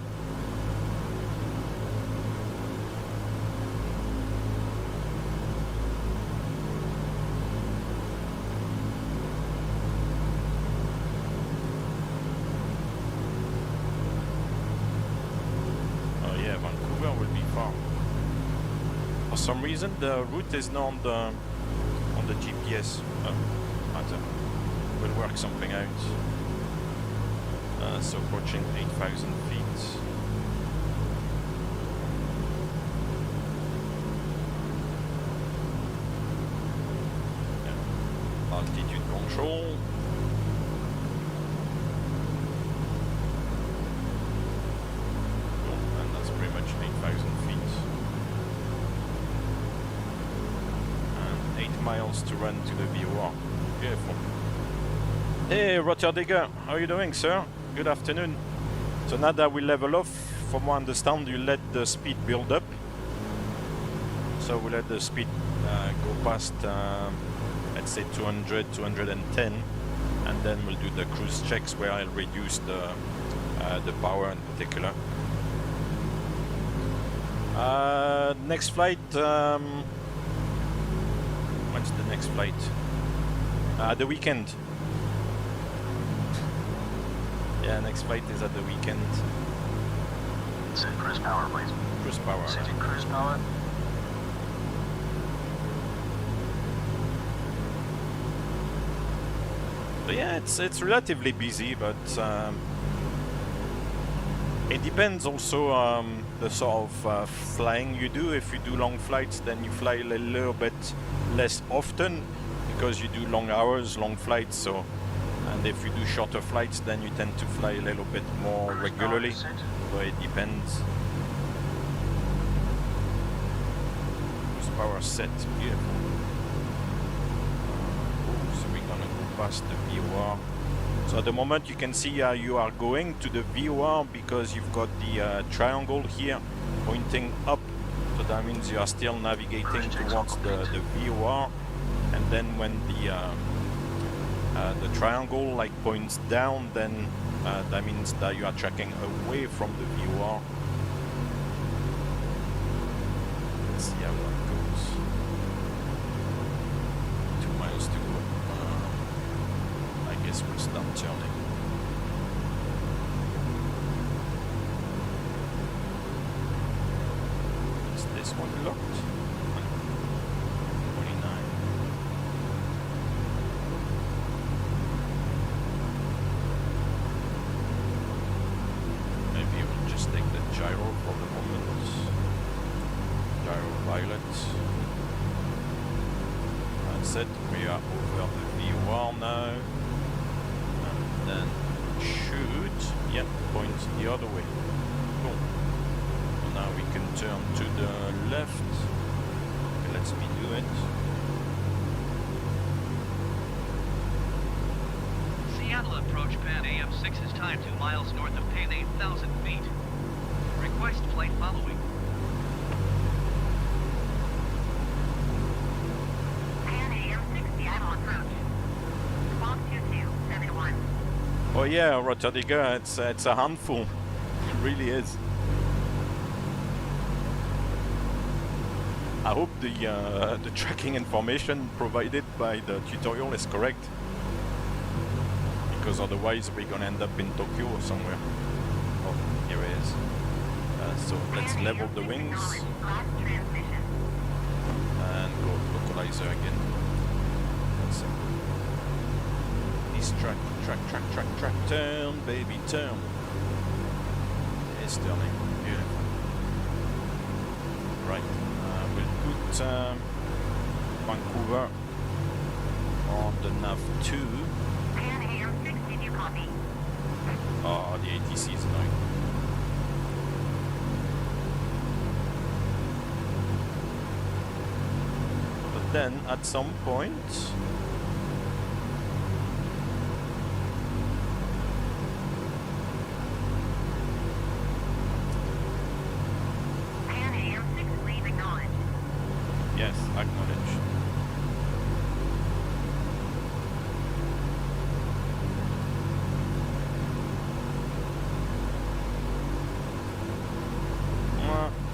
For some reason, the route is not on the GPS. We'll work something out. So approaching 8,000 feet. Yeah. Altitude control. Cool. And that's pretty much 8,000 feet. 8 miles to run to the VOR. Beautiful. Hey, Rotterdigger, how are you doing, sir? Good afternoon. So now that we level off, from what I understand, you let the speed build up. So we let the speed go past, let's say 200, 210, and then we'll do the cruise checks where I'll reduce the power in particular. Next flight. When's the next flight? The weekend. Yeah, next flight is at the weekend. Set cruise power, please. Cruise power. Setting cruise power. But yeah, it's relatively busy, but it depends also the sort of flying you do. If you do long flights, then you fly a little bit less often because you do long hours, long flights. So, and if you do shorter flights, then you tend to fly a little bit more regularly. So it depends. Cruise power set, beautiful. So we're gonna go past the VOR. So at the moment you can see you are going to the VOR because you've got the triangle here pointing up. So that means you are still navigating towards the VOR. And then when the triangle like points down, then that means that you are tracking away from the VOR. Let's see how that goes. 2 miles to go. I guess we'll start turning. Is this one locked? 29. Maybe we'll just take the gyro for the moment. Gyro pilot. That's it, we are over the VOR now. And then shoot, yep, point the other way. Cool. So now we can turn to the left. Okay, let's me do it. Seattle approach Pan AM6 is timed 2 miles north of Pan 8,000 feet. Request flight following. Pan AM6 Seattle approach. Squawk 2271. Oh yeah, Rotterdigger, it's a handful. It really is. I hope the tracking information provided by the tutorial is correct, because otherwise we're gonna end up in Tokyo or somewhere. Oh, here it is. So let's level the wings and go localizer again. That's it. East track, turn, baby, turn. It's turning. Beautiful. Right. We'll put Vancouver on the nav 2. Pan Am 6, did you copy? Oh, the ATC is annoying. But then, at some point... Pan Am 6, leave acknowledged. Yes, acknowledge.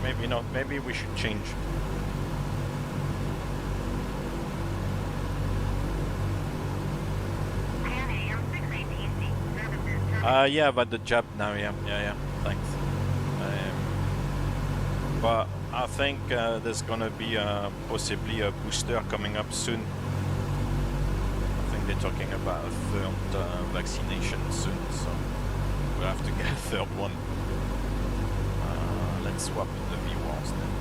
Maybe not. Maybe we should change. Pan Am 6 ATC, services. Yeah, but the job now, yeah, thanks. But I think there's gonna be possibly a booster coming up soon. I think they're talking about a third vaccination soon, so we'll have to get a third one. Let's swap the V-Wars then.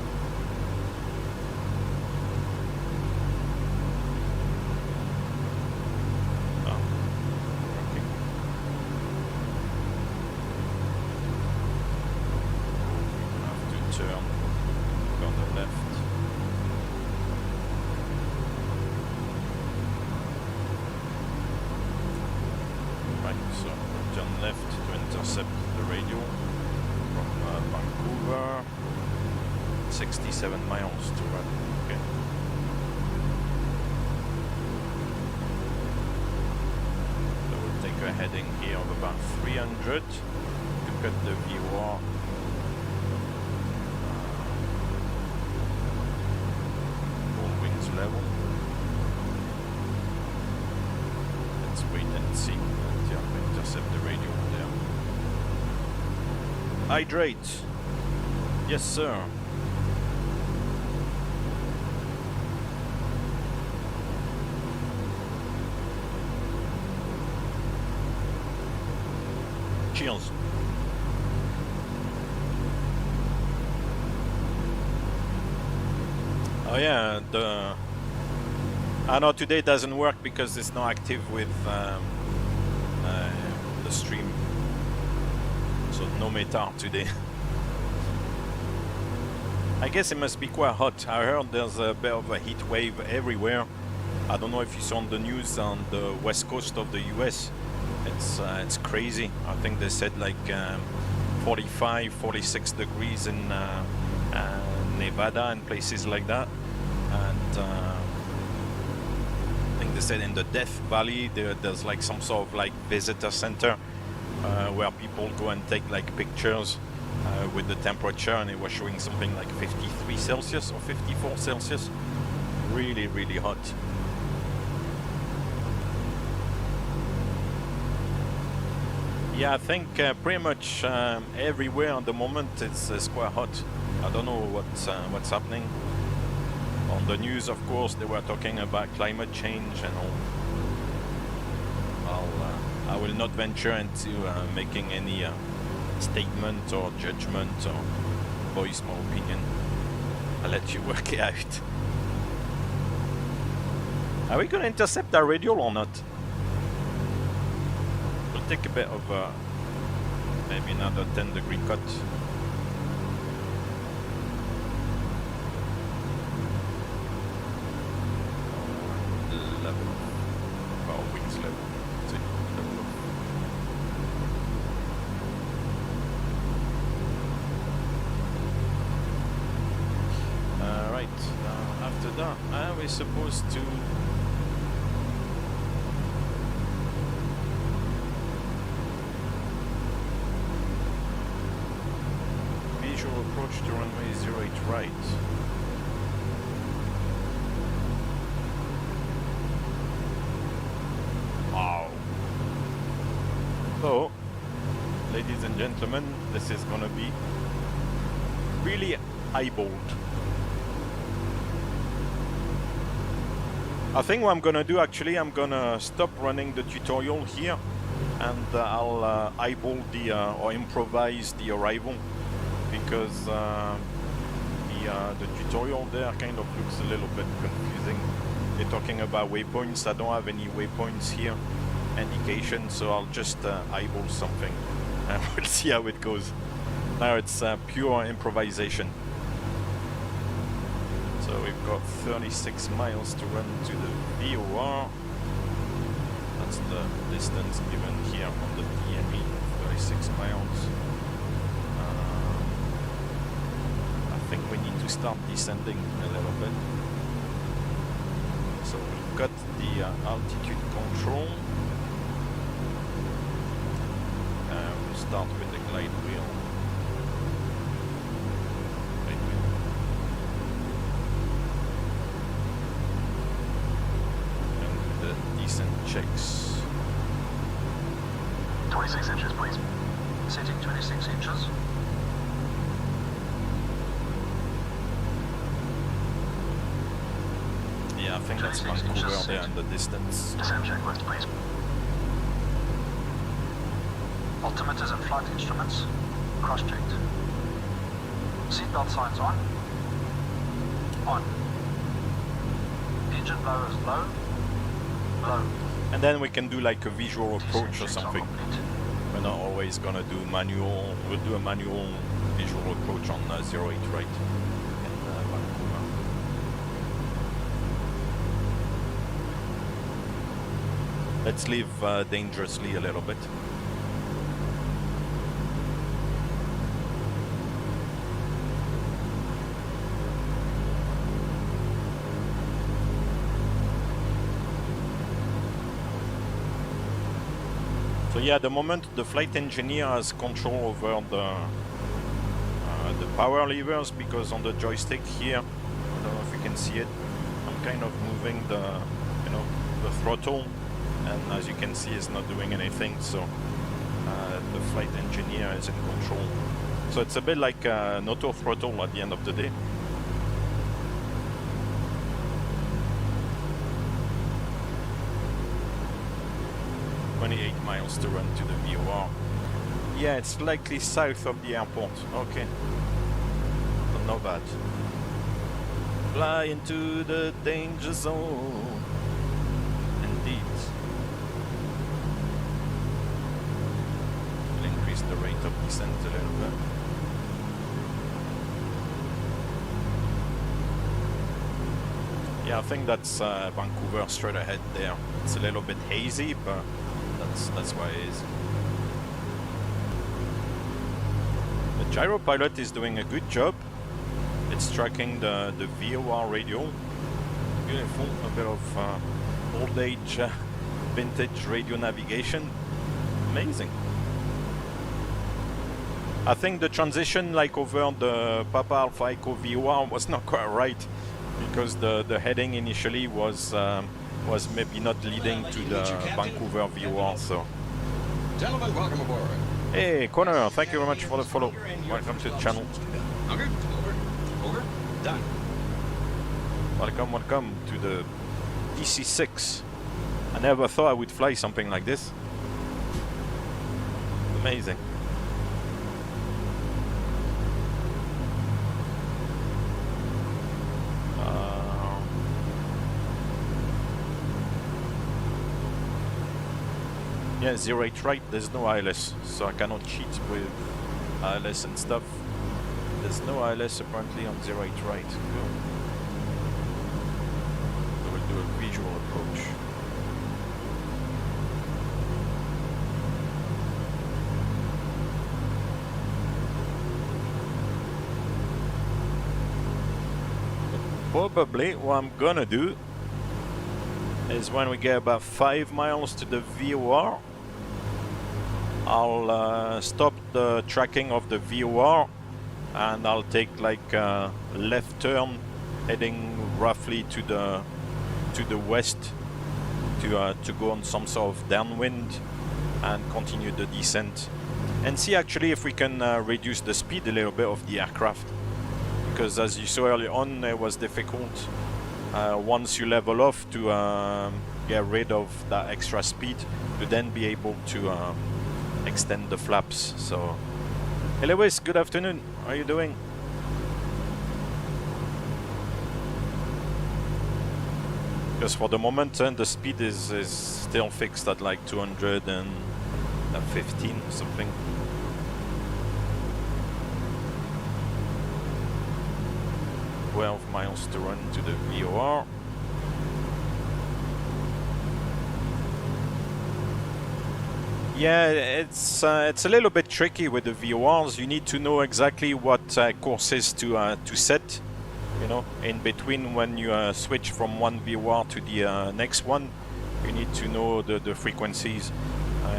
Oh, okay. Have to turn on the left. Right, so turn left to intercept the radio from Vancouver. 67 miles to run. Okay. So we'll take a heading here of about 300 to cut the VOR. All wings level. Let's wait and see until we intercept the radio there. Hydrate. Yes, sir. Cheers. Oh yeah, I know today doesn't work because it's not active with the stream, so no METAR today. I guess it must be quite hot. I heard there's a bit of a heat wave everywhere. I don't know if you saw on the news on the west coast of the US. It's crazy. I think they said like 45, 46 degrees in Nevada and places like that. And I think they said in the Death Valley there's like some sort of like visitor center where people go and take like pictures with the temperature, and it was showing something like 53 Celsius or 54 Celsius. Really, really hot. Yeah, I think pretty much everywhere at the moment it's quite hot. I don't know what's happening. On the news, of course, they were talking about climate change and all. I will not venture into making any statement or judgment or voice my opinion. I'll let you work it out. Are we gonna intercept our radial or not? We'll take a bit of maybe another 10-degree cut. Level. Well, wings level. See, level up. Right, after that, we're supposed to approach to runway 08 right. Wow. So, ladies and gentlemen, this is gonna be really eyeballed. I think what I'm gonna do actually, I'm gonna stop running the tutorial here and I'll eyeball the or improvise the arrival, because the tutorial there kind of looks a little bit confusing. They're talking about waypoints. I don't have any waypoints here, indication, so I'll just eyeball something and we'll see how it goes. Now it's pure improvisation. So we've got 36 miles to run to the VOR. That's the distance given here on the PME, 36 miles. I think we need to start descending a little bit. So we've got the altitude control. We'll start with the glide wheel. Checks. 26 inches, please. Setting 26 inches. Yeah, I think that's Vancouver there in the distance. Descent checklist, please. Altimeters and flight instruments cross-checked. Seatbelt signs on. On. Engine blowers low. Low. And then we can do like a visual approach or something. We're not always gonna do manual. We'll do a manual visual approach on 08 right in Vancouver. Let's live dangerously a little bit. So yeah, at the moment the flight engineer has control over the power levers, because on the joystick here, I don't know if you can see it, I'm kind of moving the the throttle, and as you can see it's not doing anything, so the flight engineer is in control. So it's a bit like an auto throttle at the end of the day. Miles to run to the VOR. Yeah, it's slightly south of the airport. Okay. But not bad. Fly into the danger zone. Indeed. We'll increase the rate of descent a little bit. Yeah, I think that's Vancouver straight ahead there. It's a little bit hazy, but that's why it is. The gyro pilot is doing a good job. It's tracking the VOR radio. Beautiful, a bit of old age vintage radio navigation. Amazing. I think the transition like over the Papa Alpha Echo VOR was not quite right, because the heading initially was maybe not leading to the Vancouver VOR, so. Gentlemen, welcome aboard. Hey, Connor, thank you very much for the follow. Welcome to the channel. Okay, over, done. Welcome to the DC6. I never thought I would fly something like this. Amazing. Yeah, 08 right, there's no ILS, so I cannot cheat with ILS and stuff. There's no ILS apparently on 08 right. Cool. So we'll do a visual approach. Probably what I'm gonna do is when we get about 5 miles to the VOR, I'll stop the tracking of the VOR and I'll take like a left turn heading roughly to the west to go on some sort of downwind and continue the descent and see actually if we can reduce the speed a little bit of the aircraft, because as you saw earlier on, it was difficult once you level off to get rid of that extra speed to then be able to extend the flaps. So hey Lewis, good afternoon, how are you doing? Because for the moment the speed is still fixed at like 215 or something. 12 miles to run to the VOR. Yeah, it's a little bit tricky with the VORs. You need to know exactly what courses to set. You know, in between when you switch from one VOR to the next one, you need to know the frequencies.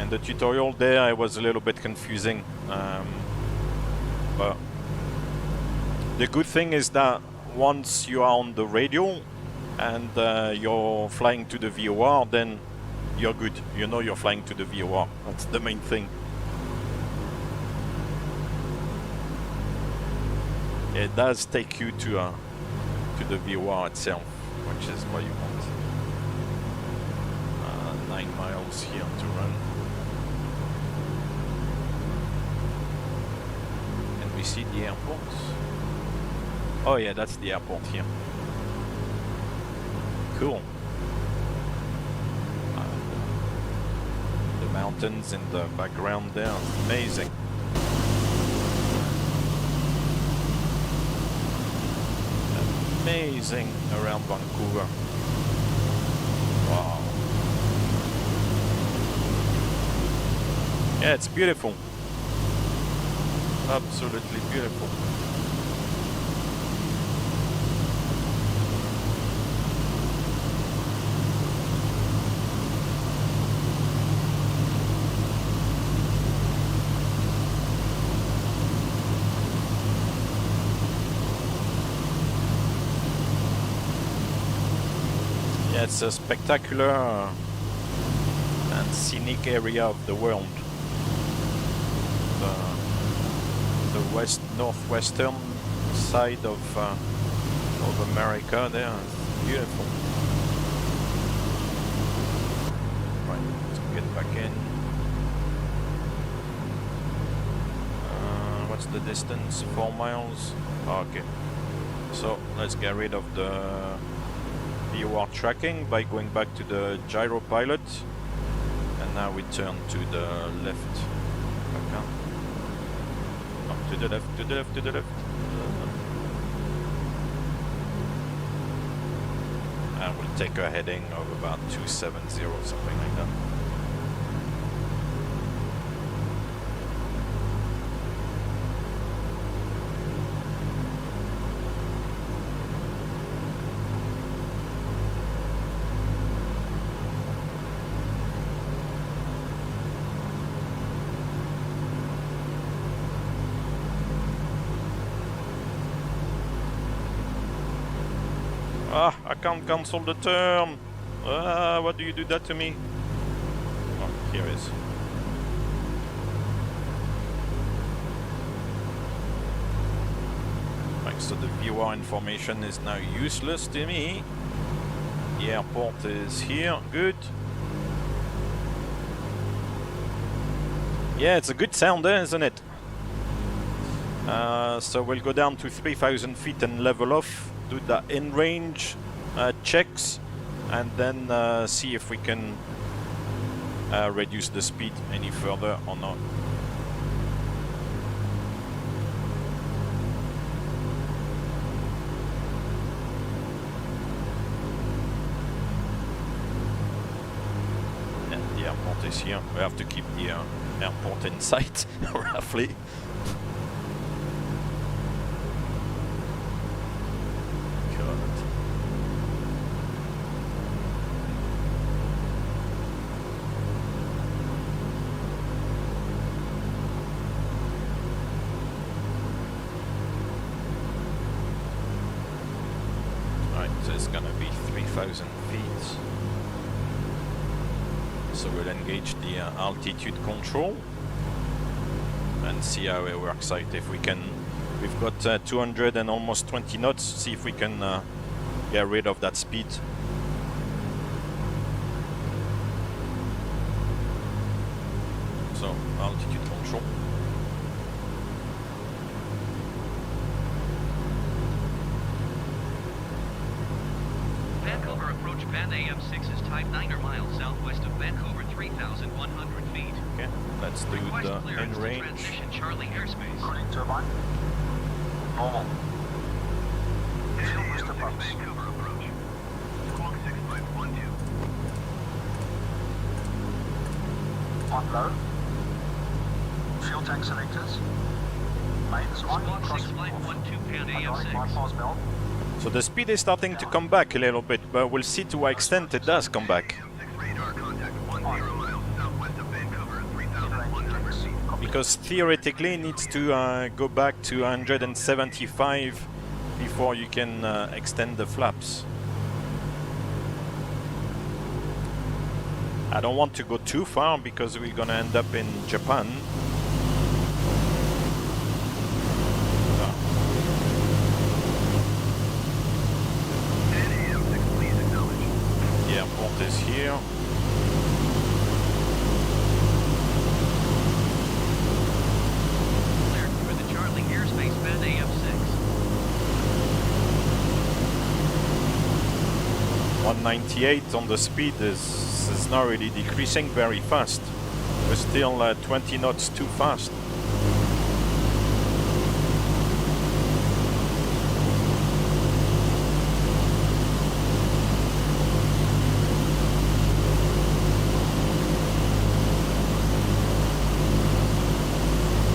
In the tutorial there, it was a little bit confusing. But the good thing is that once you are on the radio and you're flying to the VOR, then you're good. You know you're flying to the VOR. That's the main thing. It does take you to the VOR itself, which is what you want. 9 miles here to run. And we see the airport. Oh yeah, that's the airport here. Cool. The mountains in the background there, amazing. Amazing around Vancouver. Wow. Yeah, it's beautiful. Absolutely beautiful. It's a spectacular and scenic area of the world. The northwestern side of America there is beautiful. Right, let's get back in. What's the distance? 4 miles? Oh, okay. So let's get rid of the VOR tracking by going back to the gyro pilot, and now we turn to the left. Okay. Oh, to the left, to the left, to the left. And we'll take a heading of about 270, something like that. Ah, I can't cancel the turn. Ah, what do you do that to me? Oh, here it is. Right, so the VOR information is now useless to me. The airport is here. Good. Yeah, it's a good sound there, isn't it? So we'll go down to 3,000 feet and level off. Do the in-range checks, and then see if we can reduce the speed any further or not. And the airport is here. We have to keep the airport in sight, roughly. 10,000 feet. So we'll engage the altitude control and see how it works out. If we can, we've got 200 and almost 20 knots. See if we can get rid of that speed. So altitude control. Vancouver approach band AM6 is type 9 miles southwest of Vancouver, 3,100 feet. Okay, let's do Request the clearance in to range. transition Charlie airspace. Cooling turbine. Normal. Fuel booster pumps. Vancouver approach. Squawk 6512. On low. Fuel tank selectors. Mains on. Squawk Cross 6512 band hydraulic AM6. bypass valve. So the speed is starting to come back a little bit, but we'll see to what extent it does come back. Radar contact 10 miles southwest of Vancouver, 3,100 feet. Because theoretically it needs to go back to 175 before you can extend the flaps. I don't want to go too far because we're gonna end up in Japan. The airport is here. Cleared for the Charlie airspace band AM6. 198 on the speed is not really decreasing very fast. We're still 20 knots too fast.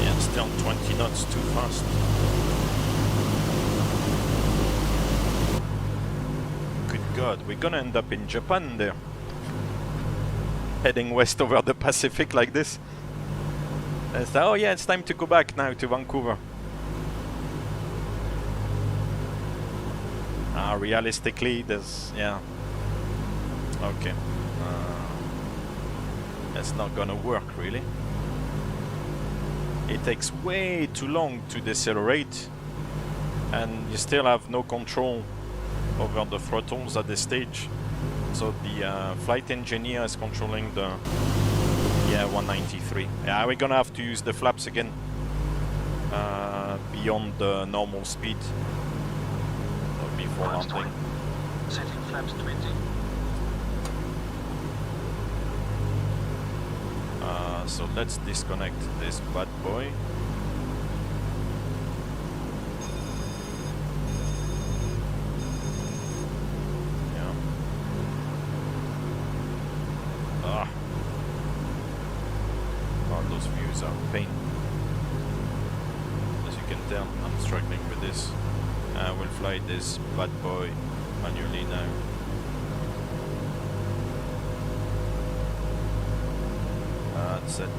Yeah, still 20 knots too fast. Good God, we're gonna end up in Japan there. Heading west over the Pacific like this. It's like, oh yeah, it's time to go back now to Vancouver. Realistically, there's, yeah. Okay. That's not gonna work really. It takes way too long to decelerate, and you still have no control over the throttles at this stage. So the flight engineer is controlling the 193. Yeah, we're gonna have to use the flaps again beyond the normal speed before landing. Setting flaps 20. So let's disconnect this bad boy. Those views are a pain. As you can tell, I'm struggling with this. I will fly this bad boy manually now. That's it.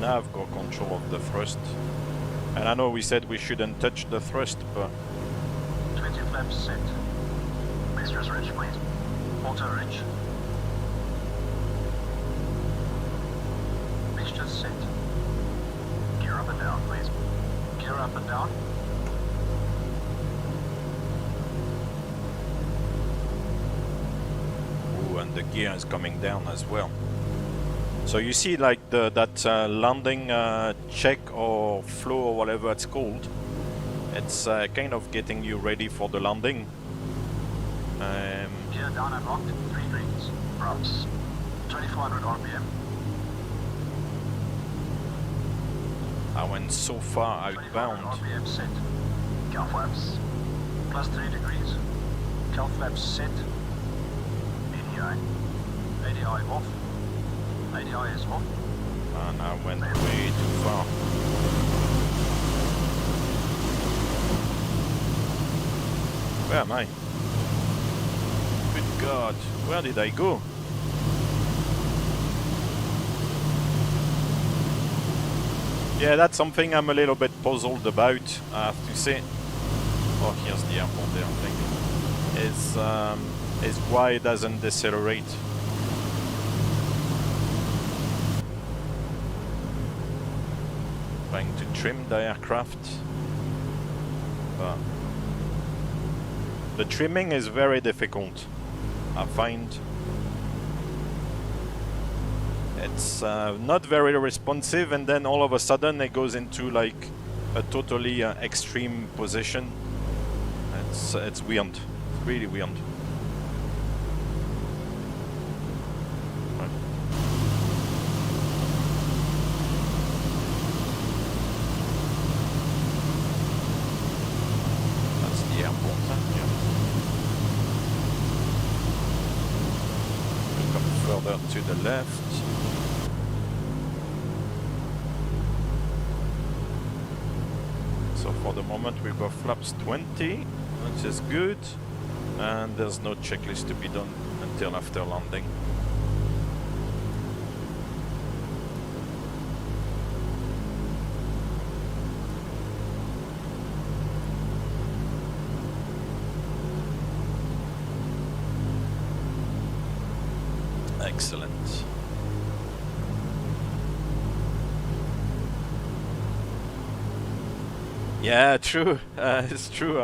Now I've got control of the thrust. And I know we said we shouldn't touch the thrust, but 20 flaps set. Mixtures rich, please. Auto rich. Mixtures set. Gear up and down, please. Gear up and down. ooh, and the gear is coming down as well. So you see, like that landing check or flow or whatever it's called. It's kind of getting you ready for the landing. Gear down and locked. 3 degrees. Props. 2400 RPM. I went so far 2400 outbound. RPM set. Cow flaps. Plus 3 degrees. Cow flaps set. ADI. ADI off. ADI is off. And I went way too far. Where am I? Good God, where did I go? Yeah, that's something I'm a little bit puzzled about, I have to say. Oh, here's the airport there, thank you. is why it doesn't decelerate. Trying to trim the aircraft. The trimming is very difficult, I find. It's not very responsive, and then all of a sudden it goes into like a totally extreme position. It's weird. It's really weird. Right. That's the airport, huh? Yeah. We'll come further to the left. So for the moment we go flaps 20, which is good, and there's no checklist to be done until after landing. Excellent. Yeah, true. It's true.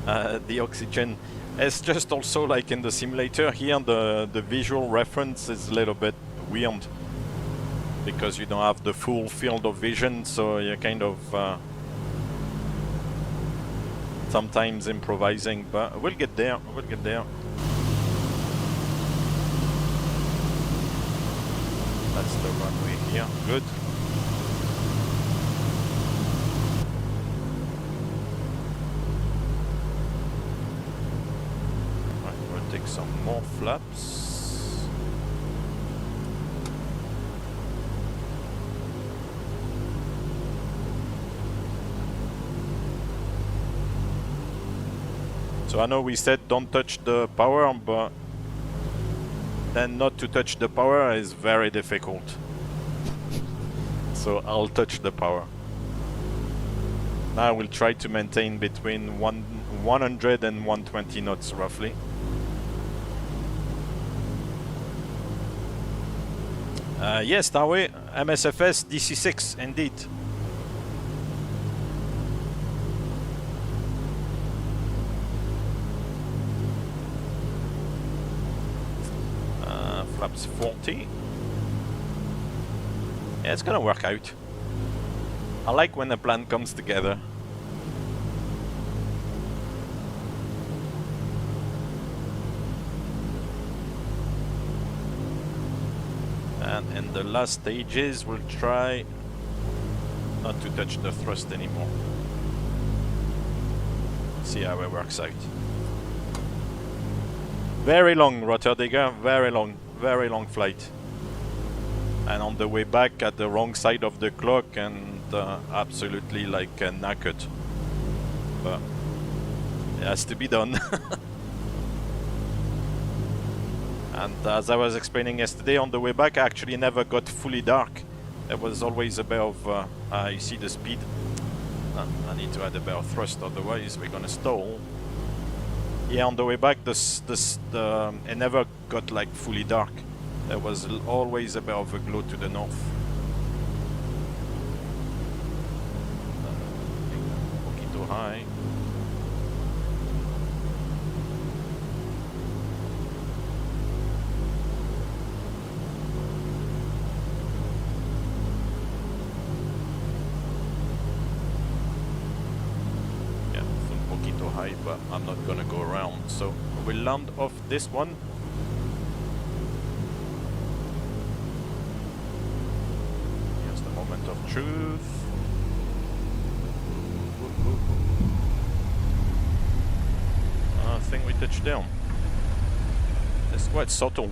The oxygen. It's just also like in the simulator here, the visual reference is a little bit weird because you don't have the full field of vision, so you're kind of sometimes improvising. But we'll get there. We'll get there. That's the runway here. Good. Take some more flaps. So I know we said don't touch the power, but then not to touch the power is very difficult. So I'll touch the power. Now we'll try to maintain between 100 and 120 knots roughly. Yes, Darway, MSFS DC6, indeed. Flaps 40. Yeah, it's gonna work out. I like when a plan comes together. And in the last stages, we'll try not to touch the thrust anymore. See how it works out. Very long, Rotterdigger, very long flight. And on the way back at the wrong side of the clock and absolutely like knackered. But it has to be done. And as I was explaining yesterday, on the way back I actually never got fully dark. There was always a bit of, you see the speed. I need to add a bit of thrust, otherwise we're gonna stall. Yeah, on the way back it never got like fully dark. There was always a bit of a glow to the north. Un poquito high. But I'm not gonna go around, so we'll land off this one. Here's the moment of truth. I think we touched down. It's quite subtle.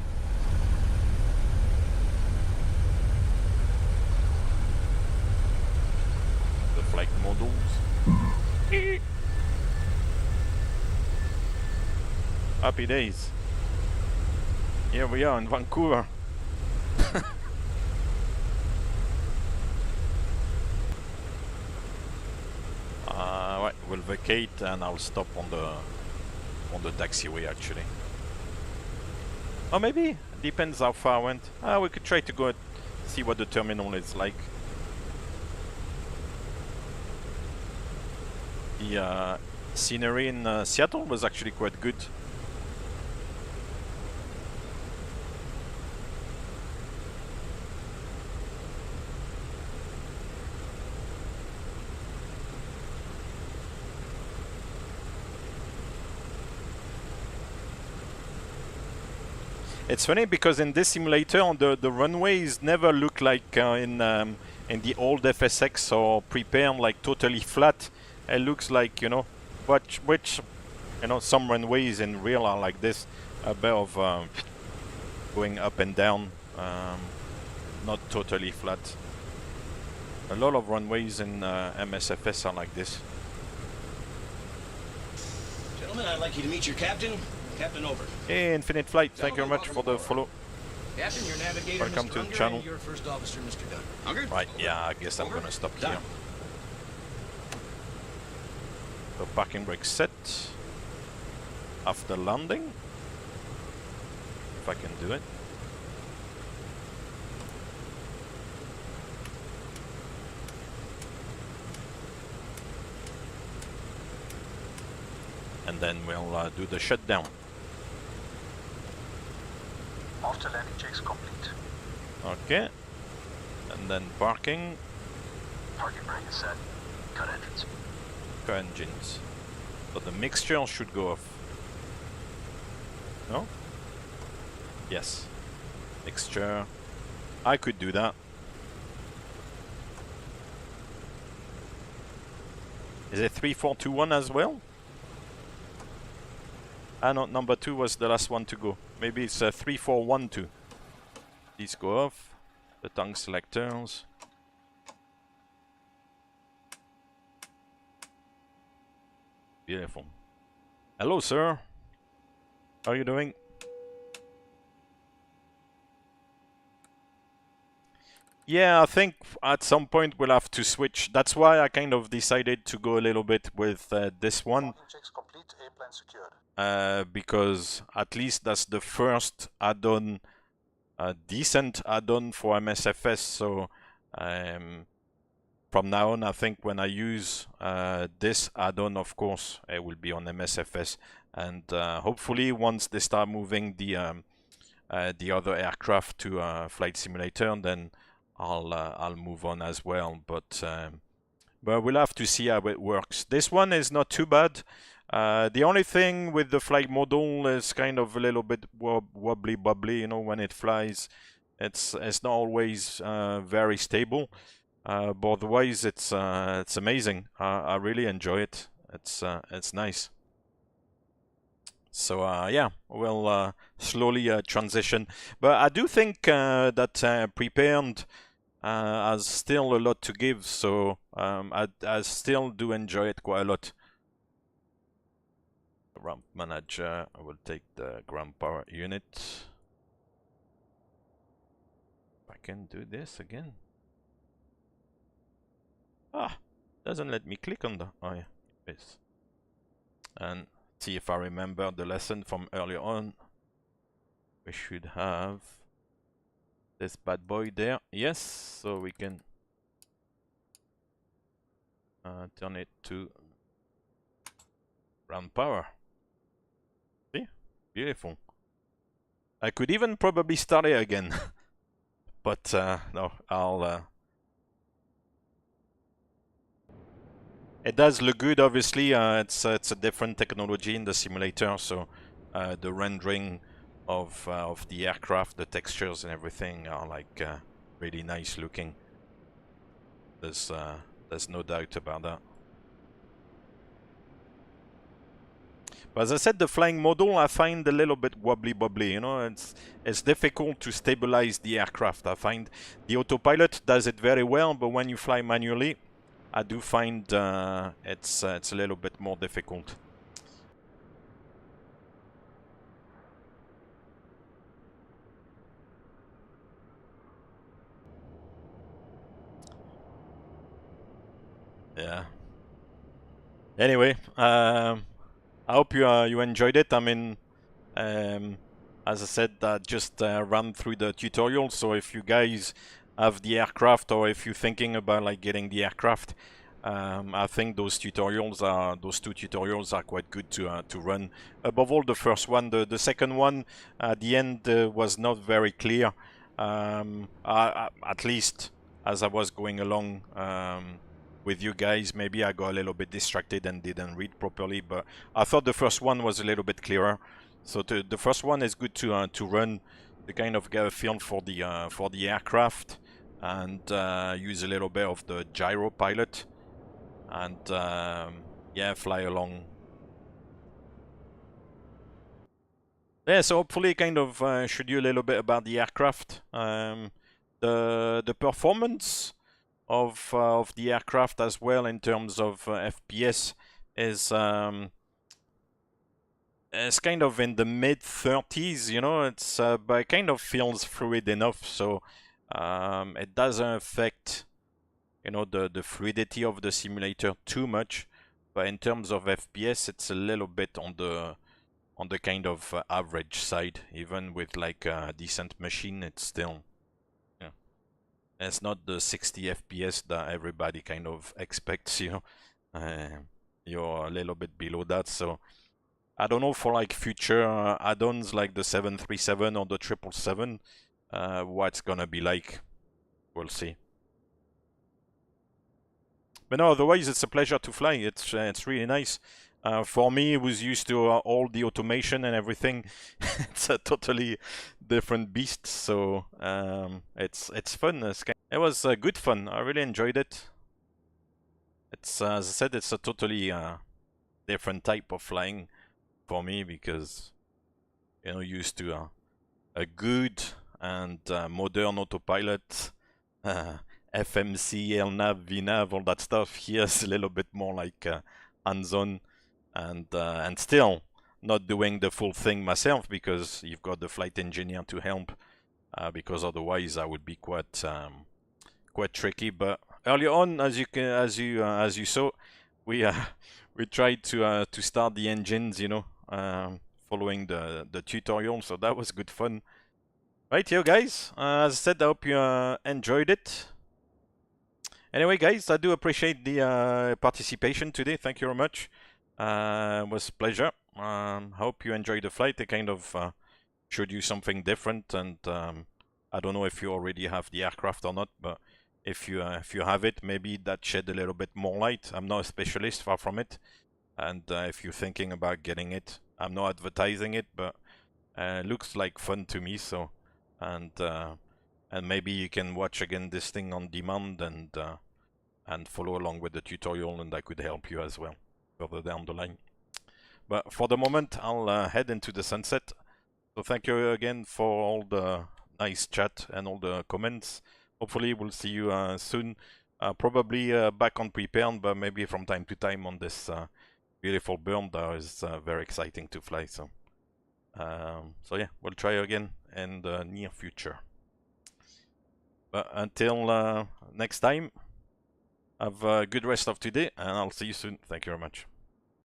The flight models. Happy days. Here we are in Vancouver. Right, we'll vacate and I'll stop on on the taxiway actually. Or maybe, depends how far I went. We could try to go see what the terminal is like. The scenery in Seattle was actually quite good. It's funny because in this simulator, the runways never look like in the old FSX or Prepared, like totally flat. It looks like, you know, which you know, some runways in real are like this, a bit of going up and down, not totally flat. A lot of runways in MSFS are like this. Gentlemen, I'd like you to meet your captain. Captain over. Hey, Infinite Flight, thank you very much for the follow. Captain, your navigator, Welcome Mr. to the Unger, channel. and your first officer, Mr. Dunn. Unger? Right, yeah, I guess I'm gonna stop here. So parking brake set. After landing. If I can do it. And then we'll do the shutdown. After landing checks complete. Okay. And then parking. Parking brake is set. Cut entrance. Car engines. So the mixture should go off. No? Yes. Mixture. I could do that. Is it 3421 as well? Ah no, number 2 was the last one to go. Maybe it's 3412. These go off. The tongue selectors. Beautiful. Hello, sir. How are you doing? Yeah, I think at some point we'll have to switch. That's why I kind of decided to go a little bit with this one. Checks complete. Airplane secured. Because at least that's the first add-on, decent add-on for MSFS. So from now on, I think when I use this add-on, of course, it will be on MSFS. And hopefully, once they start moving the other aircraft to Flight Simulator, then I'll move on as well. But we'll have to see how it works. This one is not too bad. The only thing with the flight model is kind of a little bit wobbly, you know, when it flies. It's not always very stable, but otherwise it's amazing. I really enjoy it. It's nice. So yeah, we'll slowly transition. But I do think that Prepared has still a lot to give. So I still do enjoy it quite a lot. Ramp manager, I will take the ground power unit. If I can do this again. Doesn't let me click on the, oh yeah, yes. And see if I remember the lesson from earlier on. We should have this bad boy there, yes, so we can turn it to ground power. See? Beautiful. I could even probably start it again. But no, I'll... It does look good, obviously. It's a different technology in the simulator, so the rendering of the aircraft, the textures and everything are like really nice looking. There's no doubt about that. But as I said, the flying model I find a little bit wobbly, you know. It's difficult to stabilize the aircraft. I find the autopilot does it very well, but when you fly manually, I do find it's a little bit more difficult. Yeah. Anyway, I hope you enjoyed it. I mean, as I said, just ran through the tutorial. So if you guys have the aircraft, or if you're thinking about like getting the aircraft, I think those two tutorials are quite good to run. Above all, the first one. The second one at the end was not very clear. At least as I was going along with you guys, maybe I got a little bit distracted and didn't read properly. But I thought the first one was a little bit clearer. So the first one is good to run, to kind of get a feel for the aircraft, and use a little bit of the gyro pilot, and yeah, fly along. Yeah, so hopefully kind of showed you a little bit about the aircraft. The performance of the aircraft as well in terms of FPS is it's kind of in the mid 30s, you know. It's but it kind of feels fluid enough, so it doesn't affect, you know, the fluidity of the simulator too much. But in terms of FPS, it's a little bit on the kind of average side. Even with like a decent machine, it's still, yeah, it's not the 60 FPS that everybody kind of expects, you know. You're a little bit below that, so I don't know, for like future add-ons like the 737 or the 777, what's gonna be like. We'll see. But no, otherwise it's a pleasure to fly. It's really nice. For me, who's used to all the automation and everything, it's a totally different beast. So it's fun. It was good fun. I really enjoyed it. It's as I said, it's a totally different type of flying for me, because, you know, used to a good and modern autopilot, FMC, LNAV, VNAV, all that stuff. Here's a little bit more like hands-on, and still not doing the full thing myself, because you've got the flight engineer to help, because otherwise I would be quite tricky. But earlier on, as you saw, we tried to start the engines, you know, following the tutorial, so that was good fun. Right here, guys, as I said, I hope you enjoyed it. Anyway, guys, I do appreciate the participation today. Thank you very much. It was a pleasure. Hope you enjoyed the flight. It kind of showed you something different, and I don't know if you already have the aircraft or not, but if you have it, maybe that shed a little bit more light. I'm not a specialist, far from it, and if you're thinking about getting it, I'm not advertising it, but it looks like fun to me. So, and maybe you can watch again this thing on demand, and follow along with the tutorial, and I could help you as well further down the line. But for the moment, I'll head into the sunset. So thank you again for all the nice chat and all the comments. Hopefully we'll see you soon. Probably back on prepared, but maybe from time to time on this beautiful burn that is very exciting to fly. So yeah, we'll try again in the near future. But until next time, have a good rest of today, and I'll see you soon. Thank you very much.